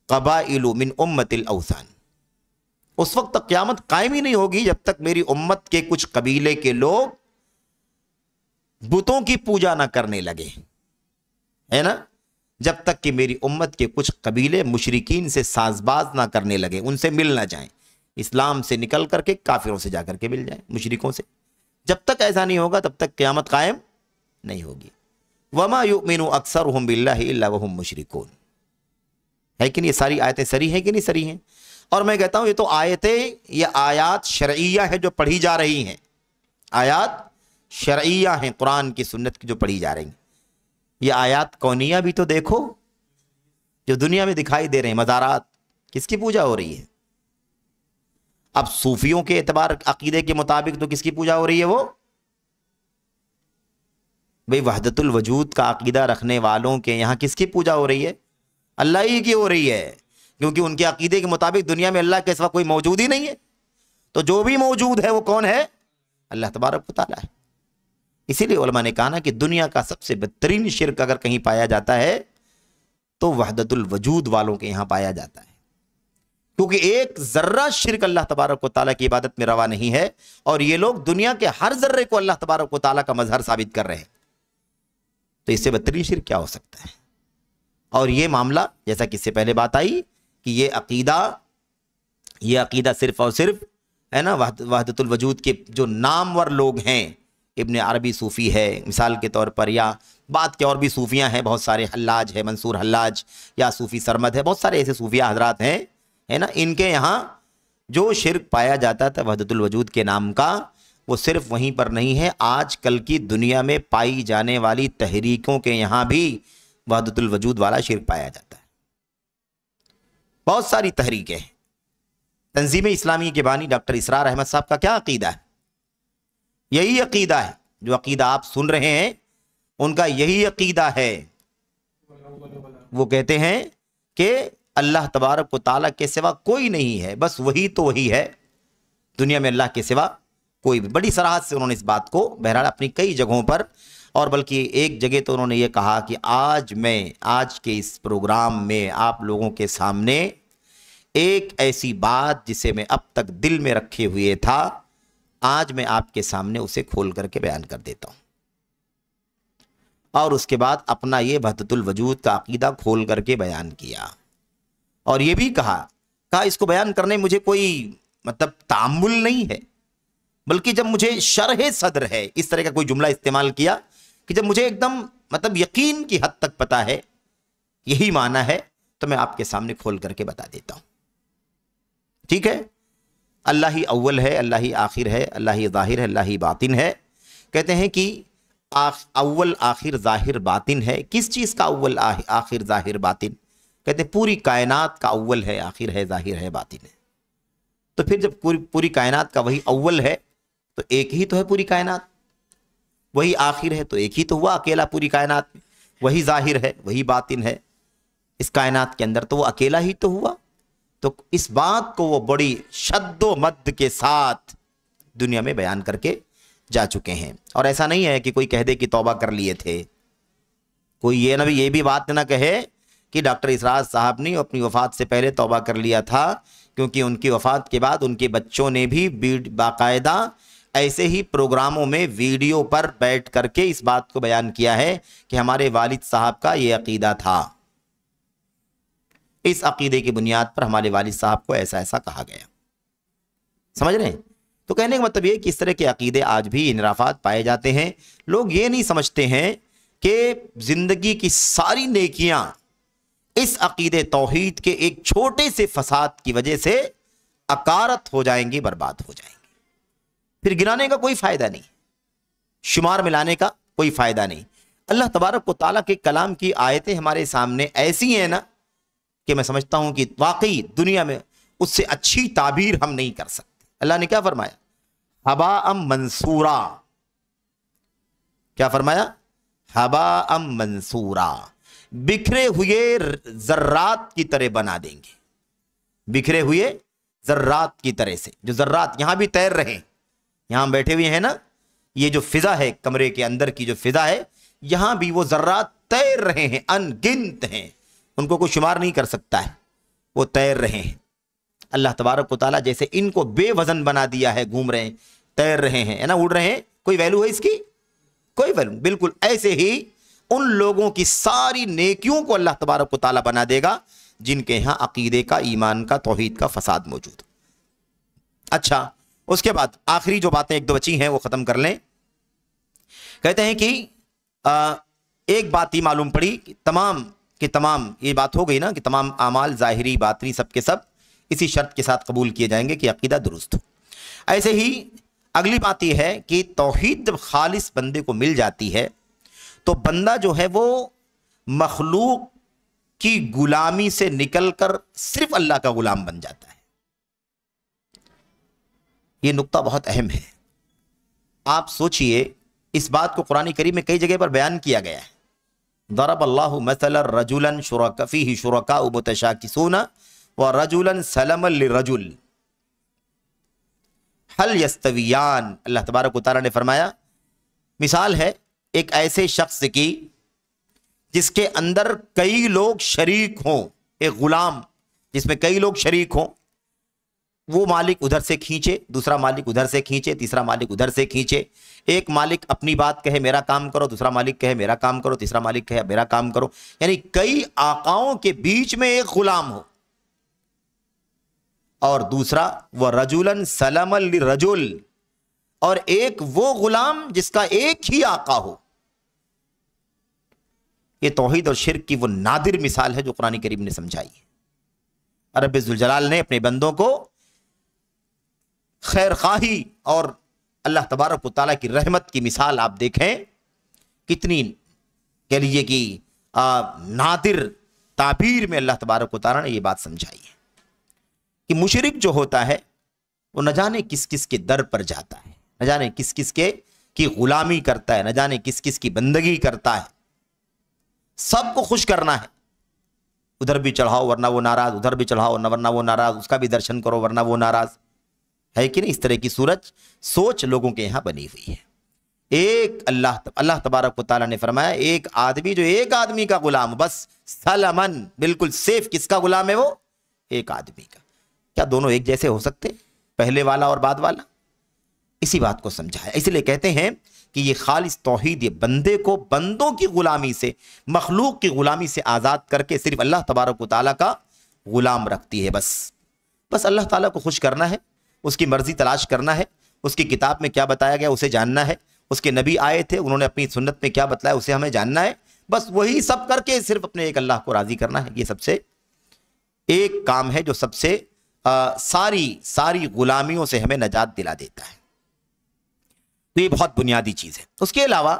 قبائل من امت الاوثان۔ اس وقت تک قیامت قائم ہی نہیں ہوگی جب تک میری امت کے کچھ قبیلے کے لوگ بتوں کی پوجا نہ کرنے لگے، ہے نا؟ جب تک کہ میری امت کے کچھ قبیلے مشرکین سے ساز باز نہ کرنے لگے، ان سے مل نہ جائیں، اسلام سے نکل کر کے کافروں سے جا کر کے مل جائیں، مشرکوں سے، جب تک ایسا نہیں ہوگا تب تک قیامت قائم نہیں ہوگی۔ وما یؤمن اکثرهم باللہ الا وهم مشرکون، ہے کہ نہیں؟ یہ ساری آیتیں سری ہیں کہ نہیں سری ہیں؟ اور میں کہتا ہوں یہ تو آیتیں، یہ آیات شرعیہ ہیں جو پڑھی جا رہی ہیں، آیات شرعیہ ہیں قرآن کی سنت کی جو پڑھی جا رہی ہیں۔ یہ آیات کونیہ بھی تو دیکھو جو دنیا میں دکھائی دے رہے ہیں، مزارات کس کی پوجا ہو رہی ہے؟ اب صوفیوں کے اعتبار عقیدے کے مطابق تو کس کی پوجا ہو رہی ہے؟ وہ بھئی وحدت الوجود کا عقیدہ رکھنے والوں کے یہاں کس کی پوجا ہو رہی ہے؟ اللہ ہی کی ہو رہی ہے، کیونکہ ان کے عقیدے کے مطابق دنیا میں اللہ کے سوا کوئی موجود ہی نہیں ہے، تو جو بھی موجود ہے وہ کون ہے؟ اللہ تبارک و تعالیٰ ہے۔ اسی لیے علماء نے کہا نا کہ دنیا کا سب سے بدترین شرک اگر کہیں پایا جاتا ہے تو وحدت الوجود والوں کے یہاں پایا جاتا ہے، کیونکہ ایک ذرہ شرک اللہ تبارک و تعالیٰ کی عبادت میں روا نہیں ہے، اور یہ لوگ دنیا کے ہر ذرے کو اللہ تبارک و تعالیٰ کا مظہر ثابت کر رہے ہیں، تو اس سے بدترین شرک کیا ہو سکتا ہے؟ اور یہ معاملہ جیسا کہ اس سے پہلے بات آئی کہ یہ عقیدہ صرف اور صرف ہے نا وحدت الوجود کے جو نامور لوگ ہیں، ابن عربی صوفی ہے مثال کے طور پر، یا بعد کے اور بھی صوفیاں ہیں بہت سارے، حلاج ہے، منصور حلاج، یا صوفی سرمد ہے، بہت سارے ایسے صوفیہ حضرات ہیں، ہے نا، ان کے یہاں جو شرک پایا جاتا تھا وحدت الوجود کے نام کا، وہ صرف وہیں پر نہیں ہے، آج کل کی دنیا میں پائی جانے والی تحریکوں کے یہاں بھی وحدت الوجود والا شرک پایا جاتا ہے۔ بہت ساری تحریکیں ہیں۔ تنظیم اسلامی کے بانی ڈاکٹر اسرار احمد صاحب کا کیا عقیدہ ہے؟ یہی عقیدہ ہے، جو عقیدہ آپ سن رہے ہیں ان کا یہی عقیدہ ہے۔ وہ کہتے ہیں کہ اللہ تبارک و تعالیٰ کے سوا کوئی نہیں ہے، بس وہی تو وہی ہے، دنیا میں اللہ کے سوا کوئی بھی۔ بڑی صراحت سے انہوں نے اس بات کو بہرحال اپنی کئی جگہوں پر، اور بلکہ ایک جگہ تو انہوں نے یہ کہا کہ آج کے اس پروگرام میں آپ لوگوں کے سامنے ایک ایسی بات جسے میں اب تک دل میں رکھے ہوئے تھا، آج میں آپ کے سامنے اسے کھول کر کے بیان کر دیتا ہوں۔ اور اس کے بعد اپنا یہ وحدت الوجود کا عقیدہ کھول کر کے بیان کیا، اور یہ بھی کہا اس کو بیان کرنے مجھے کوئی مطلب تعامل نہیں ہے، بلکہ جب مجھے شرح صدر ہے، اس طرح کا کوئی جملہ استعمال کیا کہ جب مجھے ایک دم مطلب یقین کی حد تک پتا ہے یہی معنی ہے، تو میں آپ کے سامنے کھول کر کے بتا دیتا ہوں۔ ٹھیک ہے؟ اللہ ہی اول ہے، اللہ ہی آخر ہے، اللہ ہی ظاہر ہے، اللہ ہی باطن ہے۔ کہتے ہیں کہ اول آخر ظاہر باطن ہے۔ کس چیز کا اول آخر ظاہر باطن؟ کہتے ہیں پوری کائنات کا اول ہے، آخر ہے، ظاہر ہے، باطن ہے۔ تو پھر جب پوری کائنات کا وہی اول ہے تو ایک ہی تو ہے پوری کائنات، وہی آخر ہے تو ایک ہی تو ہوا اکیلا پوری کائنات میں، وہی ظاہر ہے، وہی باطن ہے اس کائنات کے اندر، تو وہ اکیلا ہی تو ہوا۔ تو اس بات کو وہ بڑی شد و مد کے ساتھ دنیا میں بیان کر کے جا چکے ہیں۔ اور ایسا نہیں ہے کہ کوئی کہہ دے کہ توبہ کر لیے تھے، کوئی یہ بھی بات نہ کہے کہ ڈاکٹر اسرار صاحب نے اپنی وفات سے پہلے توبہ کر لیا تھا، کیونکہ ان کی وفات کے بعد ان کے بچوں نے بھی باقاعدہ ایسے ہی پروگراموں میں ویڈیو پر بیٹھ کر کے اس بات کو بیان کیا ہے کہ ہمارے والد صاحب کا یہ عقیدہ تھا، اس عقیدے کی بنیاد پر ہمارے والد صاحب کو ایسا ایسا کہا گیا۔ سمجھ رہے ہیں؟ تو کہنے کا مطلب یہ کہ اس طرح کے عقیدے آج بھی انحرافات پائے جاتے ہیں۔ لوگ یہ نہیں سمجھتے ہیں کہ زندگی کی ساری نیکیاں اس عقیدے توحید کے ایک چھوٹے سے فساد کی وجہ سے اکارت ہو جائیں گے، برباد ہو جائیں گے. پھر گرانے کا کوئی فائدہ نہیں، شمار ملانے کا کوئی فائدہ نہیں. اللہ تبارک و تعالیٰ کے کلام کی آیتیں ہمارے سامنے ایسی ہیں نا کہ میں سمجھتا ہوں کہ واقعی دنیا میں اس سے اچھی تعبیر ہم نہیں کر سکتے. اللہ نے کیا فرمایا؟ حباء منصورا. کیا فرمایا؟ حباء منصورا، بکھرے ہوئے ذرات کی طرح بنا دیں گے. بکھرے ہوئے ذرات کی طرح سے، جو ذرات یہاں بھی تیر رہے ہیں، یہاں بیٹھے ہوئے ہیں نا، یہ جو فضا ہے کمرے کے اندر کی جو فضا ہے، یہاں بھی وہ ذرات تیر رہے ہیں، ان گنت ہیں، ان کو کوئی شمار نہیں کر سکتا ہے، وہ تیر رہے ہیں. اللہ تبارک و تعالیٰ جیسے ان کو بے وزن بنا دیا ہے، گھوم رہے ہیں، تیر رہے ہیں، ہے نا، اڑ رہے ہیں، کوئی ویلو ہے اس کی؟ کوئی ویلو. بالکل ایسے ہی ان لوگوں کی ساری نیکیوں کو اللہ تبارک و تعالیٰ بنا دے گا جن کے یہاں عقیدے کا، ایمان کا، توحید کا فساد موجود. اچھا، اس کے بعد آخری جو باتیں ایک دو بچی ہیں وہ ختم کر لیں. کہتے ہیں کہ ایک بات ہی معلوم پڑی کہ تمام یہ بات ہو گئی نا کہ تمام اعمال ظاہری باطنی سب کے سب اسی شرط کے ساتھ قبول کیے جائیں گے کہ عقیدہ درست ہو. ایسے ہی اگلی بات یہ ہے کہ توحید جب خالص بندے کو مل جاتی ہے تو بندہ جو ہے وہ مخلوق کی غلامی سے نکل کر صرف اللہ کا غلام بن جاتا ہے. یہ نقطہ بہت اہم ہے. آپ سوچئے اس بات کو قرآن کریم میں کئی جگہ پر بیان کیا گیا ہے. ضرب اللہ مثلا رجلا فیہ شرکاء متشاکسون ورجلا سلما لرجل هل یستویان. اللہ تبارک و تعالیٰ نے فرمایا مثال ہے ایک ایسے شخص کی جس کے اندر کئی لوگ شریک ہوں، ایک غلام جس میں کئی لوگ شریک ہوں، وہ مالک ادھر سے کھینچے، دوسرا مالک ادھر سے کھینچے، تیسرا مالک ادھر سے کھینچے. ایک مالک اپنی بات کہے میرا کام کرو، دوسرا مالک کہے میرا کام کرو، تیسرا مالک کہے میرا کام کرو. یعنی کئی آقاؤں کے بیچ میں ایک غلام ہو. اور دوسرا وہ رجلاً سلما لرجل، اور ایک وہ غلام جس کا ایک ہی آقا ہو. یہ توحید اور شرک کی وہ نادر مثال ہے جو قرآن کریم نے سمجھائی ہے. رب ذوالجلال نے اپنے بندوں کو خیر خواہی اور اللہ تبارک و تعالیٰ کی رحمت کی مثال آپ دیکھیں کتنی کہہ لیجیے کہ نادر تعبیر میں اللہ تبارک و تعالیٰ نے یہ بات سمجھائی ہے کہ مشرک جو ہوتا ہے وہ نہ جانے کس کس کے در پر جاتا ہے، نہ جانے کس کس کے کی غلامی کرتا ہے، نہ جانے کس کس کی بندگی کرتا ہے. سب کو خوش کرنا ہے، ادھر بھی چڑھاؤ ورنہ وہ ناراض، ادھر بھی چڑھاؤ ورنہ وہ ناراض، اس کا بھی درشن کرو ورنہ وہ ناراض. ہے کہ نہیں؟ اس طرح کی سوچ لوگوں کے یہاں بنی ہوئی ہے. ایک اللہ تبارک و تعالیٰ نے فرمایا ایک آدمی جو ایک آدمی کا غلام، بس سلمن، بالکل سیف. کس کا غلام ہے وہ؟ ایک آدمی کا. کیا دونوں ایک جیسے ہو سکتے؟ پہلے والا اور بعد والا؟ اسی بات کو سمجھایا. اسی لیے کہتے ہیں کہ یہ خالص توحید یہ بندے کو بندوں کی غلامی سے، مخلوق کی غلامی سے آزاد کر کے صرف اللہ تبارک و تعالیٰ کا غلام رکھتی ہے. بس اللہ تعالیٰ کو خوش کرنا ہے، اس کی مرضی تلاش کرنا ہے، اس کی کتاب میں کیا بتایا گیا اسے جاننا ہے، اس کے نبی آئے تھے انہوں نے اپنی سنت میں کیا بتلایا اسے ہمیں جاننا ہے. بس وہی سب کر کے صرف اپنے ایک اللہ کو راضی کرنا ہے. یہ سب سے ایک کام ہے جو سب سے ساری غلامیوں سے ہمیں نجات دلا دیتا ہے. تو یہ بہت بنیادی چیز ہے. اس کے علاوہ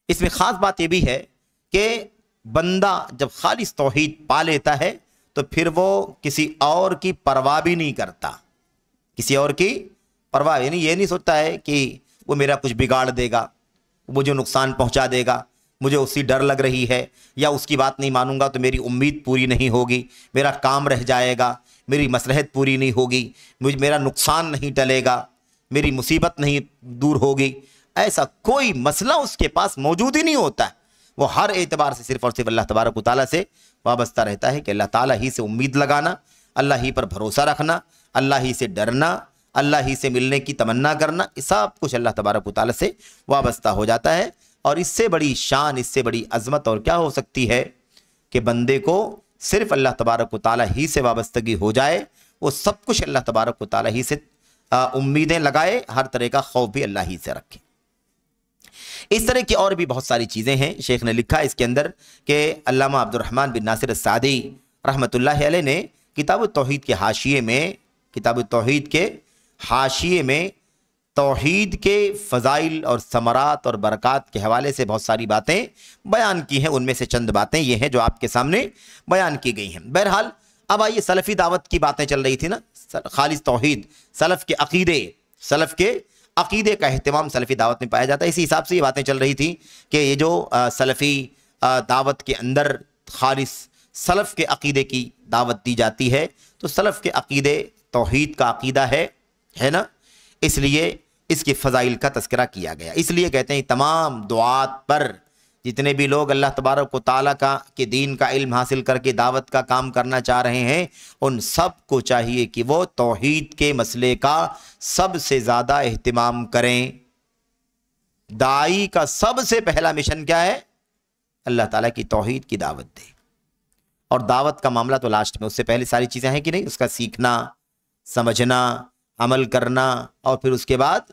اس میں خاص بات یہ بھی ہے کہ بندہ جب خالص توحید پا لیتا ہے تو پھر وہ کسی اور کی پرواہ بھی نہیں کرتا. کسی اور کی پرواہ، یعنی یہ نہیں سوچتا ہے کہ وہ میرا کچھ بگاڑ دے گا، مجھے نقصان پہنچا دے گا، مجھے اس سے ڈر لگ رہی ہے، یا اس کی بات نہیں مانوں گا تو میری امید پوری نہیں ہوگی، میرا کام رہ جائے گا، میری مصلحت پوری نہیں ہوگی، میرا نقصان نہیں ٹلے گا، میری مصیبت نہیں دور ہوگی. ایسا کوئی مسئلہ اس کے پاس موجود ہی نہیں ہوتا ہے. وہ ہر اعتبار سے صرف اور صرف اللہ تبارک و تعالیٰ سے وابستہ رہتا ہے کہ اللہ تعالیٰ ہی سے امید لگانا، اللہ ہی پر بھروسہ رکھنا، اللہ ہی سے ڈرنا، اللہ ہی سے ملنے کی تمنا کرنا. سب کچھ اللہ تبارک و تعالیٰ سے وابستہ ہو جاتا ہے. اور اس سے بڑی شان، اس سے بڑی عظمت اور کیا ہو سکتی ہے کہ بندے کو صرف اللہ تبارک و تعالیٰ ہی سے وابستگی ہو جائے، وہ سب کچھ اللہ تبارک و تعالیٰ ہی سے امیدیں لگائے، ہر طرح کا خوف بھی اللہ ہی سے رکھے. اس طرح کی اور بھی بہت ساری چیزیں ہیں. شیخ نے لکھا اس کے اندر کہ علامہ عبد الرحمن بن ناصر السعدی رحمۃ اللہ علیہ نے کتاب التوحید کے حاشیے میں توحید کے فضائل اور ثمرات اور برکات کے حوالے سے بہت ساری باتیں بیان کی ہیں. ان میں سے چند باتیں یہ ہیں جو آپ کے سامنے بیان کی گئی ہیں. بہرحال اب آئیے سلفی دعوت کی باتیں چل رہی تھی نا, خالص توحید, سلف کے عقیدے کا اہتمام سلفی دعوت میں پایا جاتا ہے. اسی حساب سے یہ باتیں چل رہی تھی کہ یہ جو سلفی دعوت کے اندر خالص سلف کے عقیدے کی دعوت دی جاتی ہے, تو سلف کے عقیدے توحید کا عقیدہ ہے نا, اس لیے اس کے فضائل کا تذکرہ کیا گیا. اس لیے کہتے ہیں تمام دعات پر, جتنے بھی لوگ اللہ تبارک و تعالیٰ کے دین کا علم حاصل کر کے دعوت کا کام کرنا چاہ رہے ہیں, ان سب کو چاہیے کہ وہ توحید کے مسئلے کا سب سے زیادہ اہتمام کریں. داعی کا سب سے پہلا مشن کیا ہے؟ اللہ تعالیٰ کی توحید کی دعوت دے. اور دعوت کا معاملہ تو لاسٹ میں, اس سے پہلے ساری چیزیں ہیں کہ نہیں, اس کا سیکھنا, سمجھنا, عمل کرنا, اور پھر اس کے بعد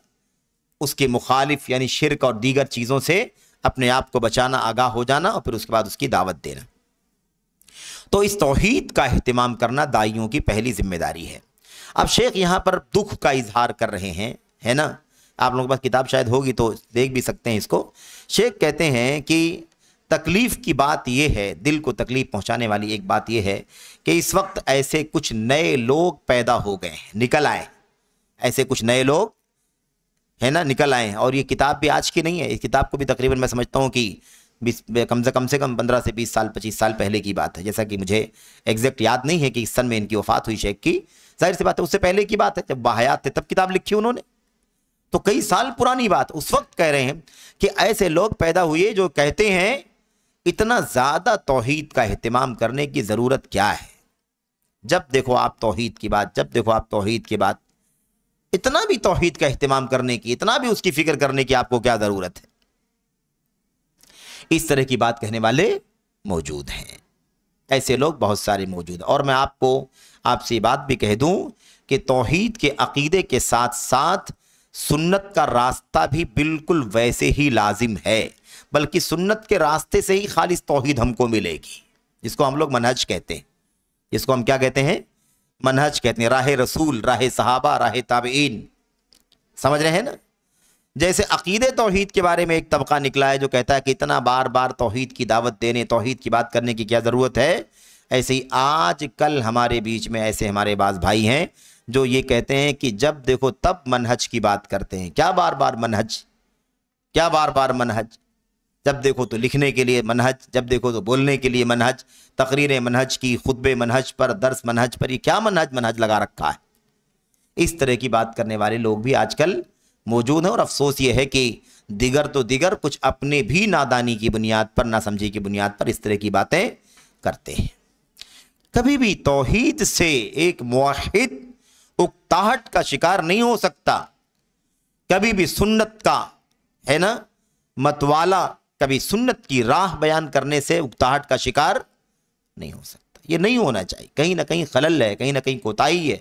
اس کے مخالف یعنی شرک اور دیگر چیزوں سے اپنے آپ کو بچانا, آگاہ ہو جانا, اور پھر اس کے بعد اس کی دعوت دینا. تو اس توحید کا اہتمام کرنا داعیوں کی پہلی ذمہ داری ہے. اب شیخ یہاں پر دکھ کا اظہار کر رہے ہیں, ہے نا, آپ لوگوں کے پاس کتاب شاید ہوگی تو دیکھ بھی سکتے ہیں اس کو. شیخ کہتے ہیں کہ تکلیف کی بات یہ ہے, دل کو تکلیف پہنچانے والی ایک بات یہ ہے کہ اس وقت ایسے کچھ نئے لوگ پیدا ہو گئے ہیں, نکل آئے, ایسے کچھ نئے لوگ ہے نا نکل آئے ہیں. اور یہ کتاب بھی آج کی نہیں ہے, اس کتاب کو بھی تقریباً میں سمجھتا ہوں کہ کم سے کم 15 سے 20 سال 25 سال پہلے کی بات ہے, جیسا کہ مجھے ایگزیکٹ یاد نہیں ہے کہ اس سن میں ان کی وفات ہوئی شیخ کی. ظاہر سی بات ہے اس سے پہلے کی بات ہے, جب باحیات تھے تب کتاب لکھی انہوں نے, تو کئی سال پرانی بات. اس وقت کہہ رہے ہیں کہ ایسے لوگ پیدا ہوئے جو کہتے ہیں اتنا زیادہ توحید کا اہتمام کرنے کی ضرورت کیا ہے. جب دیکھو آپ توحید کی بات, اتنا بھی توحید کا اہتمام کرنے کی, اتنا بھی اس کی فکر کرنے کی آپ کو کیا ضرورت ہے. اس طرح کی بات کہنے والے موجود ہیں, ایسے لوگ بہت سارے موجود ہیں. اور میں آپ سے یہ بات بھی کہہ دوں کہ توحید کے عقیدے کے ساتھ ساتھ سنت کا راستہ بھی بالکل ویسے ہی لازم ہے, بلکہ سنت کے راستے سے ہی خالص توحید ہم کو ملے گی, جس کو ہم لوگ منہج کہتے ہیں. جس کو ہم کیا کہتے ہیں؟ منہج کہتے ہیں. راہ رسول, راہ صحابہ, راہ تابعین, سمجھ رہے ہیں نا. جیسے عقیدے توحید کے بارے میں ایک طبقہ نکلا ہے جو کہتا ہے کہ اتنا بار بار توحید کی دعوت دینے, توحید کی بات کرنے کی کیا ضرورت ہے, ایسے ہی آج کل ہمارے بیچ میں ایسے ہمارے بعض بھائی ہیں جو یہ کہتے ہیں کہ جب دیکھو تب منہج کی بات کرتے ہیں. کیا بار بار منہج, جب دیکھو تو لکھنے کے لیے منہج, جب دیکھو تو بولنے کے لیے منہج, تقریریں منہج کی, خطبے منہج پر, درس منہج پر, یہ کیا منہج لگا رکھا ہے. اس طرح کی بات کرنے والے لوگ بھی آج کل موجود ہیں. اور افسوس یہ ہے کہ دیگر کچھ اپنے بھی نادانی کی بنیاد پر, ناسمجھی کی بنیاد پر اس طرح کی باتیں کرتے ہیں. کبھی بھی توحید سے ایک موحد اکتاہٹ کا شکار نہیں ہو سکتا, کبھی بھی سنت کا ہے نا متوالا, کبھی سنت کی راہ بیان کرنے سے اکتاہٹ کا شکار نہیں ہو سکتا. یہ نہیں ہونا چاہیے. کہیں نہ کہیں خلل ہے, کہیں نہ کہیں کوتاہی ہے,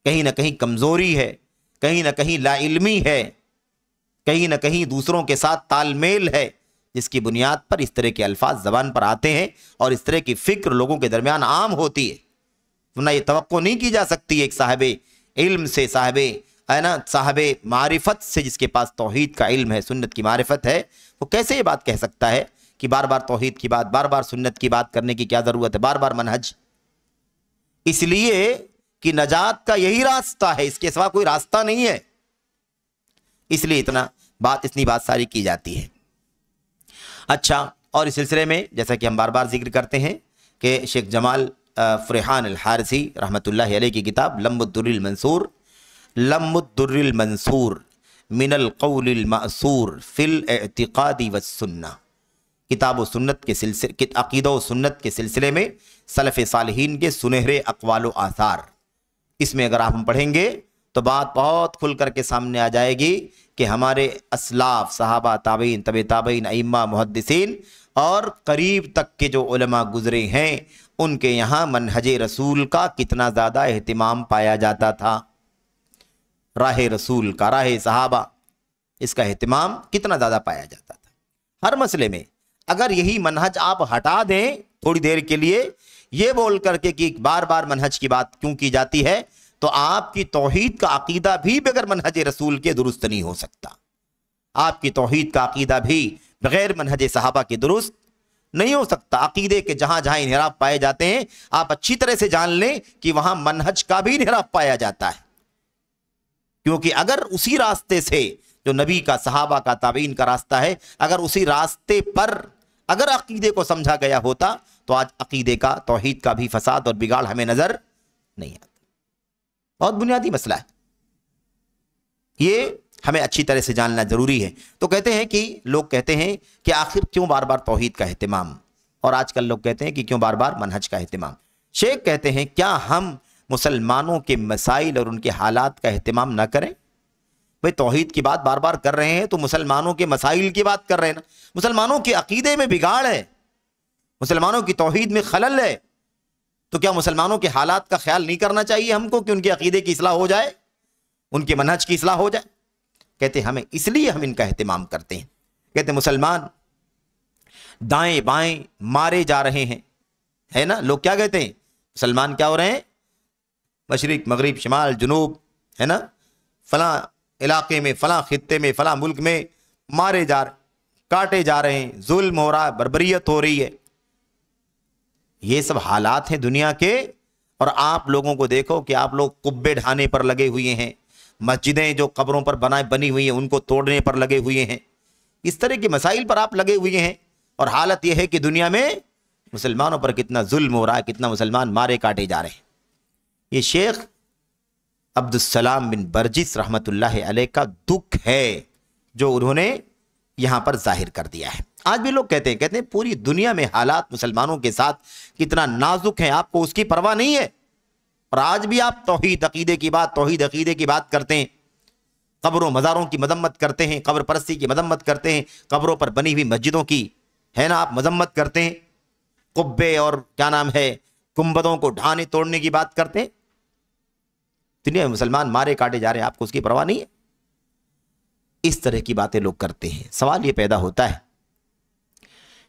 کہیں نہ کہیں کمزوری ہے, کہیں نہ کہیں لا علمی ہے, کہیں نہ کہیں دوسروں کے ساتھ تال میل ہے, جس کی بنیاد پر اس طرح کے الفاظ زبان پر آتے ہیں اور اس طرح کی فکر لوگوں کے درمیان عام ہوتی ہے. ورنہ یہ توقع نہیں کی جا سکتی ایک صاحب علم سے, صاحب معرفت سے, جس کے پاس توحید کا علم ہے, سنت کی معرفت ہے, وہ کیسے یہ بات کہہ سکتا ہے کہ بار بار توحید کی بات, بار بار سنت کی بات کرنے کی کیا ضرورت ہے, بار بار منہج. اس لیے کہ نجات کا یہی راستہ ہے, اس کے سوا کوئی راستہ نہیں ہے. اس لیے اتنی بات ساری کی جاتی ہے. اچھا, اور اس سلسلے میں جیسا کہ ہم بار بار ذکر کرتے ہیں کہ شیخ جمال فرحان الحارثی رحمۃ اللہ علیہ کی کتاب لم الدر المنصور من القول المأثور فی الاعتقاد والسنہ, کتاب و سنت کے سلسلے, عقیدہ و سنت کے سلسلے میں سلف صالحین کے سنہرے اقوال و آثار. اس میں اگر آپ پڑھیں گے تو بات بہت کھل کر کے سامنے آ جائے گی کہ ہمارے اسلاف, صحابہ, تابعین, طبع تابعین, ائمہ, محدثین اور قریب تک کے جو علماء گزرے ہیں, ان کے یہاں منہج رسول کا کتنا زیادہ اہتمام پایا جاتا تھا, راہ رسول کا, راہ صحابہ. اس کا اہتمام کتنا زیادہ پایا جاتا تھا۔ ہر مسئلے میں اگر یہی منہج آپ ہٹا دیں تھوڑی دیر کے لیے یہ بول کر کے کہ بار بار منہج کی بات کیوں کی جاتی ہے، تو آپ کی توحید کا عقیدہ بھی بغیر منہج رسول کے درست نہیں ہو سکتا، آپ کی توحید کا عقیدہ بھی بغیر منہج صحابہ کے درست نہیں ہو سکتا۔ عقیدے کے جہاں جہاں انحراف پائے جاتے ہیں آپ اچھی طرح سے جان لیں کہ وہاں منہج کا بھی انحراف پایا جاتا ہے، کیونکہ اگر اسی راستے سے جو نبی کا، صحابہ کا، تابعین کا راستہ ہے، اگر اسی راستے پر اگر عقیدے کو سمجھا گیا ہوتا تو آج عقیدے کا، توحید کا بھی فساد اور بگاڑ ہمیں نظر نہیں آتا۔ بہت بنیادی مسئلہ ہے، یہ ہمیں اچھی طرح سے جاننا ضروری ہے۔ تو کہتے ہیں کہ لوگ کہتے ہیں کہ آخر کیوں بار بار توحید کا اہتمام، اور آج کل لوگ کہتے ہیں کہ کیوں بار بار منہج کا اہتمام۔ شیخ کہتے ہیں کیا ہم مسلمانوں کے مسائل اور ان کے حالات کا اہتمام نہ کریں؟ بھئی توحید کی بات بار بار کر رہے ہیں تو مسلمانوں کے مسائل کی بات کر رہے ہیں نا، مسلمانوں کے عقیدے میں بگاڑ ہے، مسلمانوں کی توحید میں خلل ہے، تو کیا مسلمانوں کے حالات کا خیال نہیں کرنا چاہیے ہم کو کہ ان کے عقیدے کی اصلاح ہو جائے، ان کے منہج کی اصلاح ہو جائے؟ کہتے ہیں ہمیں اس لیے ہم ان کا اہتمام کرتے ہیں۔ کہتے ہیں مسلمان دائیں بائیں مارے جا رہے ہیں، ہے نا، لوگ کیا کہتے ہیں؟ مسلمان کیا ہو رہے ہیں؟ مشرق، مغرب، شمال، جنوب، ہے نا، فلاں علاقے میں، فلاں خطے میں، فلاں ملک میں مارے جا رہے، کاٹے جا رہے ہیں، ظلم ہو رہا ہے، بربریت ہو رہی ہے۔ یہ سب حالات ہیں دنیا کے، اور آپ لوگوں کو دیکھو کہ آپ لوگ قبے ڈھانے پر لگے ہوئے ہیں، مسجدیں جو قبروں پر بنی ہوئی ہیں ان کو توڑنے پر لگے ہوئے ہیں، اس طرح کے مسائل پر آپ لگے ہوئے ہیں، اور حالت یہ ہے کہ دنیا میں مسلمانوں پر کتنا ظلم ہو رہا ہے، کتنا مسلمان مارے کاٹے جا رہے ہیں۔ یہ شیخ عبدالسلام بن برجس رحمت اللہ علیہ کا دکھ ہے جو انہوں نے یہاں پر ظاہر کر دیا ہے۔ آج بھی لوگ کہتے ہیں پوری دنیا میں حالات مسلمانوں کے ساتھ کتنا نازک ہیں، آپ کو اس کی پرواہ نہیں ہے، اور آج بھی آپ توحید عقیدے کی بات، توحید عقیدے کی بات کرتے ہیں، قبروں مزاروں کی مذمت کرتے ہیں، قبر پرستی کی مذمت کرتے ہیں، قبروں پر بنی ہوئی مسجدوں کی، ہے نا، آپ مذمت کرتے ہیں، قبے اور کیا نام ہے گنبدوں کو ڈھانے توڑنے کی بات کرتے ہیں۔ دنیا میں مسلمان مارے کاٹے جا رہے ہیں، آپ کو اس کی پرواہ نہیں ہے؟ اس طرح کی باتیں لوگ کرتے ہیں۔ سوال یہ پیدا ہوتا ہے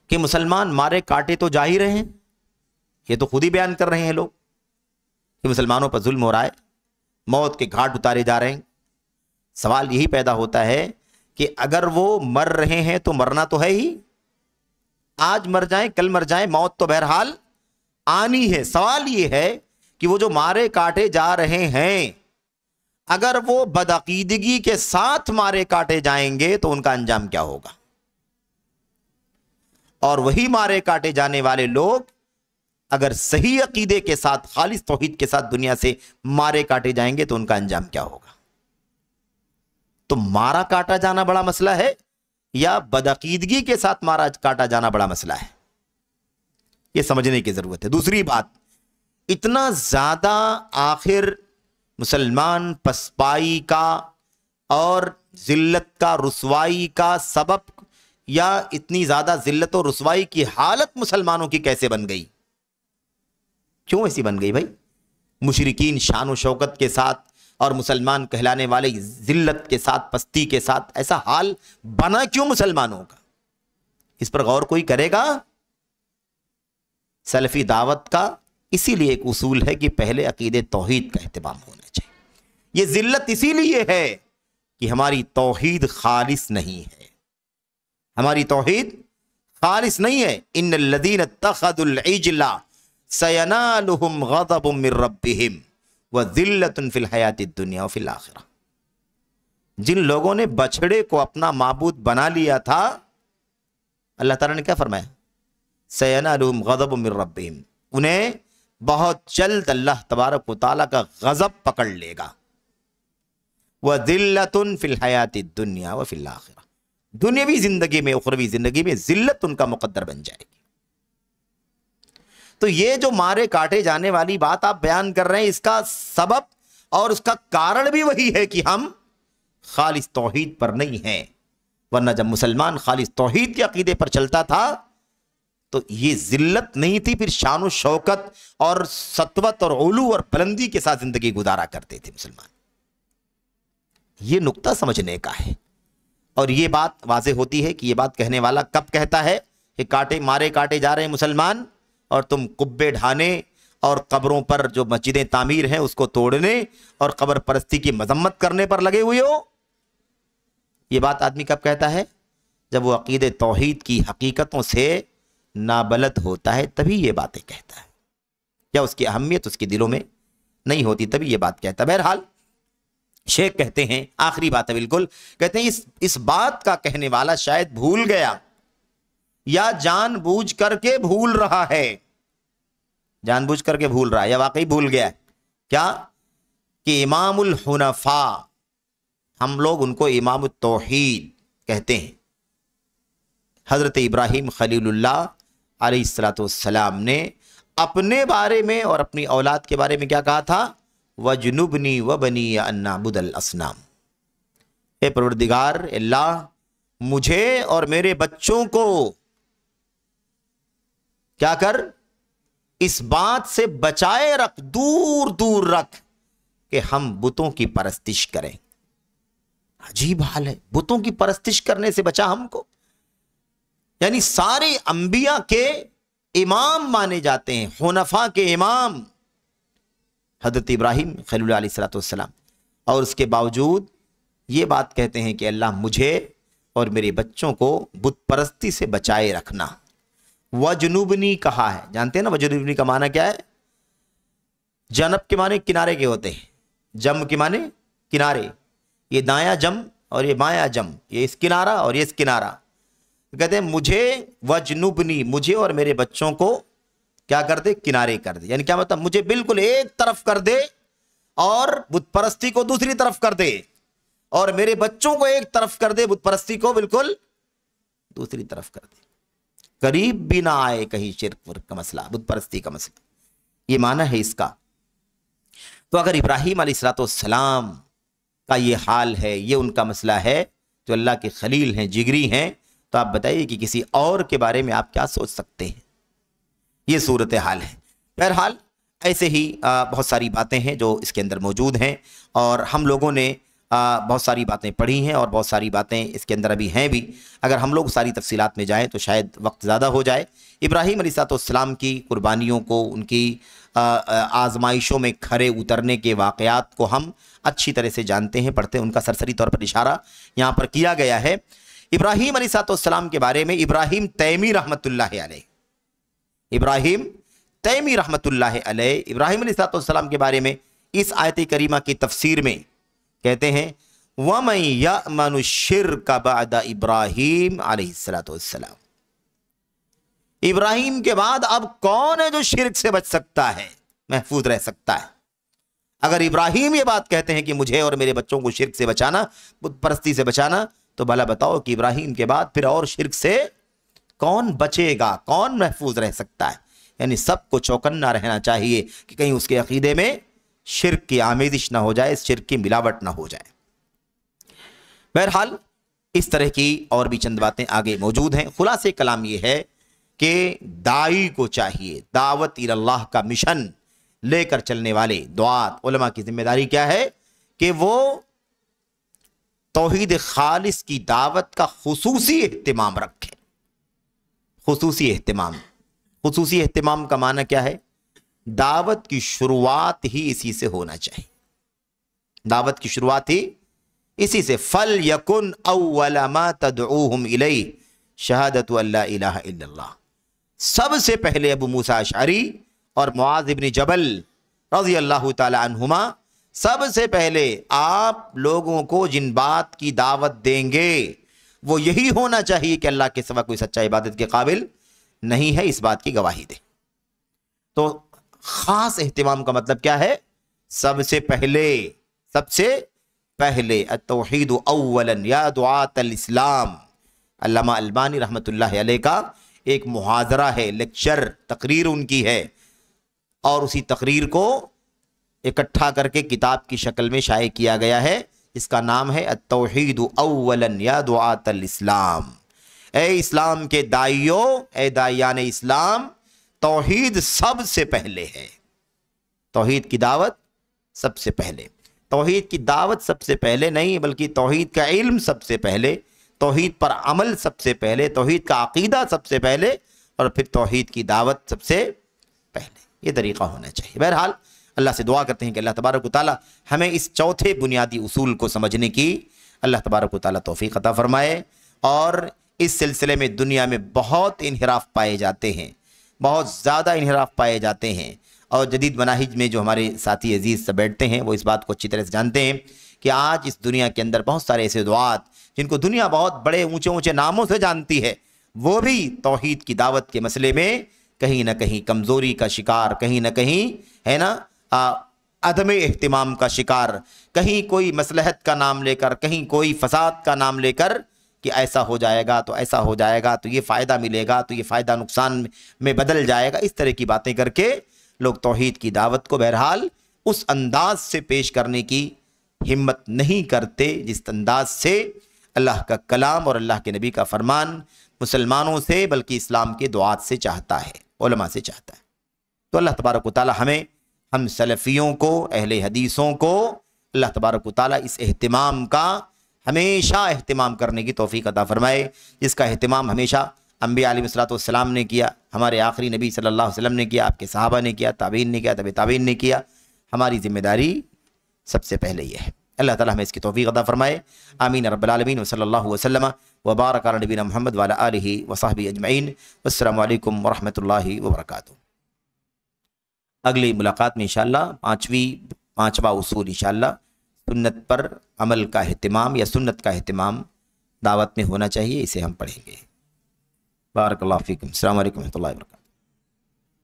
کہ مسلمان مارے کاٹے تو جا ہی رہے ہیں، یہ تو خود ہی بیان کر رہے ہیں لوگ کہ مسلمانوں پر ظلم ہو رہا ہے، موت کے گھاٹ اتارے جا رہے ہیں۔ سوال یہی پیدا ہوتا ہے کہ اگر وہ مر رہے ہیں تو مرنا تو ہے ہی، آج مر جائیں کل مر جائیں، موت تو بہرحال آنی ہے۔ سوال یہ ہے کہ وہ جو مارے کاٹے جا رہے ہیں اگر وہ بدعقیدگی کے ساتھ مارے کاٹے جائیں گے تو ان کا انجام کیا ہوگا؟ اور وہی مارے کاٹے جانے والے لوگ اگر صحیح عقیدے کے ساتھ، خالص توحید کے ساتھ دنیا سے مارے کاٹے جائیں گے تو ان کا انجام کیا ہوگا؟ تو مارا کاٹا جانا بڑا مسئلہ ہے یا بدعقیدگی کے ساتھ مارا کاٹا جانا بڑا مسئلہ ہے؟ یہ سمجھنے کی ضرورت ہے۔ دوسری بات، اتنا زیادہ آخر مسلمان پسپائی کا اور ذلت کا، رسوائی کا سبب، یا اتنی زیادہ ذلت و رسوائی کی حالت مسلمانوں کی کیسے بن گئی؟ کیوں ایسی بن گئی بھائی؟ مشرکین شان و شوکت کے ساتھ اور مسلمان کہلانے والے ذلت کے ساتھ، پستی کے ساتھ، ایسا حال بنا کیوں مسلمانوں کا؟ اس پر غور کوئی کرے گا؟ سلفی دعوت کا اسی لیے ایک اصول ہے کہ پہلے عقیدے توحید کا اہتمام ہونا چاہیے۔ یہ ذلت اسی لیے ہے کہ ہماری توحید خالص نہیں ہے، ہماری توحید خالص نہیں ہے۔ ان الذین اتخذوا العجل سینالہم غضب من ربہم وذلت فی الحیاۃ الدنیا وفی الآخرہ۔ جن لوگوں نے بچڑے کو اپنا معبود بنا لیا تھا، اللہ تعالیٰ نے کیا فرمایا؟ سینالہم غضب من ربہم، انہیں بہت جلد اللہ تبارک و تعالیٰ کا غضب پکڑ لے گا۔ وَذِلَّةٌ فِي الْحَيَاةِ الدُّنْيَا وَفِي الْآخِرَةِ، دنیاوی زندگی میں، اخروی زندگی میں ذلت ان کا مقدر بن جائے گی۔ تو یہ جو مارے کاٹے جانے والی بات آپ بیان کر رہے ہیں، اس کا سبب اور اس کا کارن بھی وہی ہے کہ ہم خالص توحید پر نہیں ہیں، ورنہ جب مسلمان خالص توحید کے عقیدے پر چلتا تھا تو یہ ذلت نہیں تھی، پھر شان و شوکت اور سطوت اور علو اور بلندی کے ساتھ زندگی گزارا کرتے تھے مسلمان۔ یہ نقطہ سمجھنے کا ہے۔ اور یہ بات واضح ہوتی ہے کہ یہ بات کہنے والا کب کہتا ہے کہ کاٹے مارے کاٹے جا رہے ہیں مسلمان اور تم قبے ڈھانے اور قبروں پر جو مسجدیں تعمیر ہیں اس کو توڑنے اور قبر پرستی کی مذمت کرنے پر لگے ہوئے ہو. یہ بات آدمی کب کہتا ہے؟ جب وہ عقید توحید کی حقیقتوں سے نابلد ہوتا ہے، تبھی یہ باتیں کہتا ہے. یا اس کی اہمیت اس کے دلوں میں نہیں ہوتی تبھی یہ بات کہتا ہے. بہرحال شیخ کہتے ہیں، آخری بات ہے بالکل، کہتے ہیں اس بات کا کہنے والا شاید بھول گیا یا جان بوجھ کر کے بھول رہا ہے. جان بوجھ کر کے بھول رہا ہے یا واقعی بھول گیا ہے. کیا؟ کہ امام الحنفاء، ہم لوگ ان کو امام التوحید کہتے ہیں، حضرت ابراہیم خلیل اللہ علیہ السلام نے اپنے بارے میں اور اپنی اولاد کے بارے میں کیا کہا تھا؟ وَجْنُبْنِي وَبَنِيَ أَن نَعْبُدَ الْأَصْنَامَ، اے پروردگار اللہ مجھے اور میرے بچوں کو کیا کر، اس بات سے بچائے رکھ، دور دور رکھ کہ ہم بتوں کی پرستش کریں. عجیب حال ہے، بتوں کی پرستش کرنے سے بچا ہم کو. یعنی سارے انبیاء کے امام مانے جاتے ہیں، حنفاء کے امام حضرت ابراہیم خلیل اللہ علیہ السلام، اور اس کے باوجود یہ بات کہتے ہیں کہ اللہ مجھے اور میرے بچوں کو بت پرستی سے بچائے رکھنا. وجنوبنی کہا ہے، جانتے ہیں نا وجنوبنی کا معنی کیا ہے؟ جنب کے معنی کنارے کے ہوتے ہیں، جم کے معنی کنارے. یہ دایاں جم اور یہ بایاں جم، یہ اس کنارہ اور یہ اس کنارہ. کہتے ہیں مجھے وجنوبنی، مجھے اور میرے بچوں کو کیا کر دے؟ کنارے کر دے. یعنی کیا مطلب؟ مجھے بالکل ایک طرف کر دے اور بت پرستی کو دوسری طرف کر دے، اور میرے بچوں کو ایک طرف کر دے، بت پرستی کو بالکل دوسری طرف کر دے. قریب بھی نہ آئے کہیں شرک کا مسئلہ، بت پرستی کا مسئلہ. یہ معنی ہے اس کا. تو اگر ابراہیم علیہ السلام کا یہ حال ہے، یہ ان کا مسئلہ ہے، جو اللہ کے خلیل ہیں، جگری ہیں، تو آپ بتائیے کہ کسی اور کے بارے میں آپ کیا سوچ سکتے ہیں؟ یہ صورتحال ہے. بہرحال ایسے ہی بہت ساری باتیں ہیں جو اس کے اندر موجود ہیں، اور ہم لوگوں نے بہت ساری باتیں پڑھی ہیں اور بہت ساری باتیں اس کے اندر ابھی ہیں بھی. اگر ہم لوگ ساری تفصیلات میں جائیں تو شاید وقت زیادہ ہو جائے. ابراہیم علیہ السلام کی قربانیوں کو، ان کی آزمائشوں میں کھرے اترنے کے واقعات کو ہم اچھی طرح سے جانتے ہیں، پڑھتے ہیں. ان کا سرسری طور پر اشارہ یہاں پر کیا گیا ہے. ابراہیم علیہ السلام کے بارے میں ابراہیم تیمی رحمۃ اللہ علیہ، ابراہیم تیمی رحمۃ اللہ علیہ، ابراہیم علیہ السلام کے بارے میں اس آیت کریمہ کی تفسیر میں کہتے ہیں وَمَن يَأْمَنُ الشِّرْكَ بَعْدَ ابراہیم علیہ السلام. ابراہیم کے بعد اب کون ہے جو شرک سے بچ سکتا ہے، محفوظ رہ سکتا ہے؟ اگر ابراہیم یہ بات کہتے ہیں کہ مجھے اور میرے بچوں کو شرک سے بچانا، بت پرستی سے بچانا، تو بھلا بتاؤ کہ ابراہیم کے بعد پھر اور شرک سے کون بچے گا، کون محفوظ رہ سکتا ہے؟ یعنی سب کو چوکنا رہنا چاہیے کہ کہیں اس کے عقیدے میں شرک کی آمیزش نہ ہو جائے، شرک کی ملاوٹ نہ ہو جائے. بہرحال اس طرح کی اور بھی چند باتیں آگے موجود ہیں. خلاصے کلام یہ ہے کہ داعی کو چاہیے، دعوت اللہ کا مشن لے کر چلنے والے دعات علماء کی ذمہ داری کیا ہے کہ وہ توحید خالص کی دعوت کا خصوصی اہتمام رکھیں. خصوصی اہتمام، خصوصی اہتمام کا معنی کیا ہے؟ دعوت کی شروعات ہی اسی سے ہونا چاہیے. دعوت کی شروعات ہی اسی سے. فَلْيَكُنْ أَوَّلَ مَا تَدْعُوهُمْ إِلَيْهِ شَهَادَةُ أَن لَا إِلَهَ إِلَّا اللَّهِ. سب سے پہلے ابو موسیٰ اشعری اور معاذ ابن جبل رضی اللہ تعالی عنہما، سب سے پہلے آپ لوگوں کو جن بات کی دعوت دیں گے وہ یہی ہونا چاہیے کہ اللہ کے سوا کوئی سچا عبادت کے قابل نہیں ہے، اس بات کی گواہی دے. تو خاص اہتمام کا مطلب کیا ہے؟ سب سے پہلے، سب سے پہلے التوحید اولا یا دعات الاسلام. علامہ البانی رحمۃ اللہ علیہ کا ایک محاضرہ ہے، لیکچر، تقریر ان کی ہے، اور اسی تقریر کو اکٹھا کر کے کتاب کی شکل میں شائع کیا گیا ہے. اس کا نام ہے التوحید اولا یا دعات الاسلام. اے اسلام کے دائیوں، اے دائیان اسلام، توحید سب سے پہلے ہے. توحید کی دعوت سب سے پہلے. توحید کی دعوت سب سے پہلے نہیں بلکہ توحید کا علم سب سے پہلے، توحید پر عمل سب سے پہلے، توحید کا عقیدہ سب سے پہلے، اور پھر توحید کی دعوت سب سے پہلے، یہ طریقہ ہونا چاہیے۔ بہرحال اللہ سے دعا کرتے ہیں کہ اللہ تبارک و تعالی ہمیں اس چوتھے بنیادی اصول کو سمجھنے کی اللہ تبارک و تعالی توفیق عطا فرمائے۔ اور اس سلسلے میں دنیا میں بہت انحراف پائے جاتے ہیں، بہت زیادہ انحراف پائے جاتے ہیں، اور جدید مناہج میں جو ہمارے ساتھی عزیز سے بیٹھتے ہیں وہ اس بات کو اچھی طرح سے جانتے ہیں کہ آج اس دنیا کے اندر بہت سارے ایسے دعات جن کو دنیا بہت بڑے اونچے اونچے ناموں سے جانتی ہے، وہ بھی توحید کی دعوت کے مسئلے میں کہیں نہ کہیں کمزوری کا شکار، کہیں نہ کہیں ہے نا عدم اہتمام کا شکار، کہیں کوئی مصلحت کا نام لے کر، کہیں کوئی فساد کا نام لے کر کہ ایسا ہو جائے گا تو ایسا ہو جائے گا تو یہ فائدہ ملے گا تو یہ فائدہ نقصان میں بدل جائے گا، اس طرح کی باتیں کر کے لوگ توحید کی دعوت کو بہرحال اس انداز سے پیش کرنے کی ہمت نہیں کرتے جس انداز سے اللہ کا کلام اور اللہ کے نبی کا فرمان مسلمانوں سے بلکہ اسلام کے دعات سے چاہتا ہے، علماء سے چاہتا ہے۔ تو اللہ تبارک و تعالی ہم سلفیوں کو، اہل حدیثوں کو اللہ تبارک و تعالی اس اہتمام کا ہمیشہ اہتمام کرنے کی توفیق عطا فرمائے، جس کا اہتمام ہمیشہ انبیاء علیہ الصلوۃ والسلام نے کیا، ہمارے آخری نبی صلی اللہ علیہ وسلم نے کیا، آپ کے صحابہ نے کیا، تابعین نے کیا، تبع تابعین نے کیا۔ ہماری ذمہ داری سب سے پہلے یہ ہے۔ اللہ تعالیٰ ہمیں اس کی توفیق عطا فرمائے، آمین رب العالمین، وصلی اللہ وسلم وبارک علی نبینا محمد وعلی آلہ وصحبہ اجمعین، والسلام علیکم ورحمۃ اللہ وبرکاتہ۔ اگلی ملاقات میں انشاءاللہ پانچواں اصول انشاءاللہ سنت پر عمل کا اہتمام یا سنت کا اہتمام دعوت میں ہونا چاہیے، اسے ہم پڑھیں گے۔ بارک اللہ فیکم، السلام علیکم ورحمۃ اللہ وبرکاتہ۔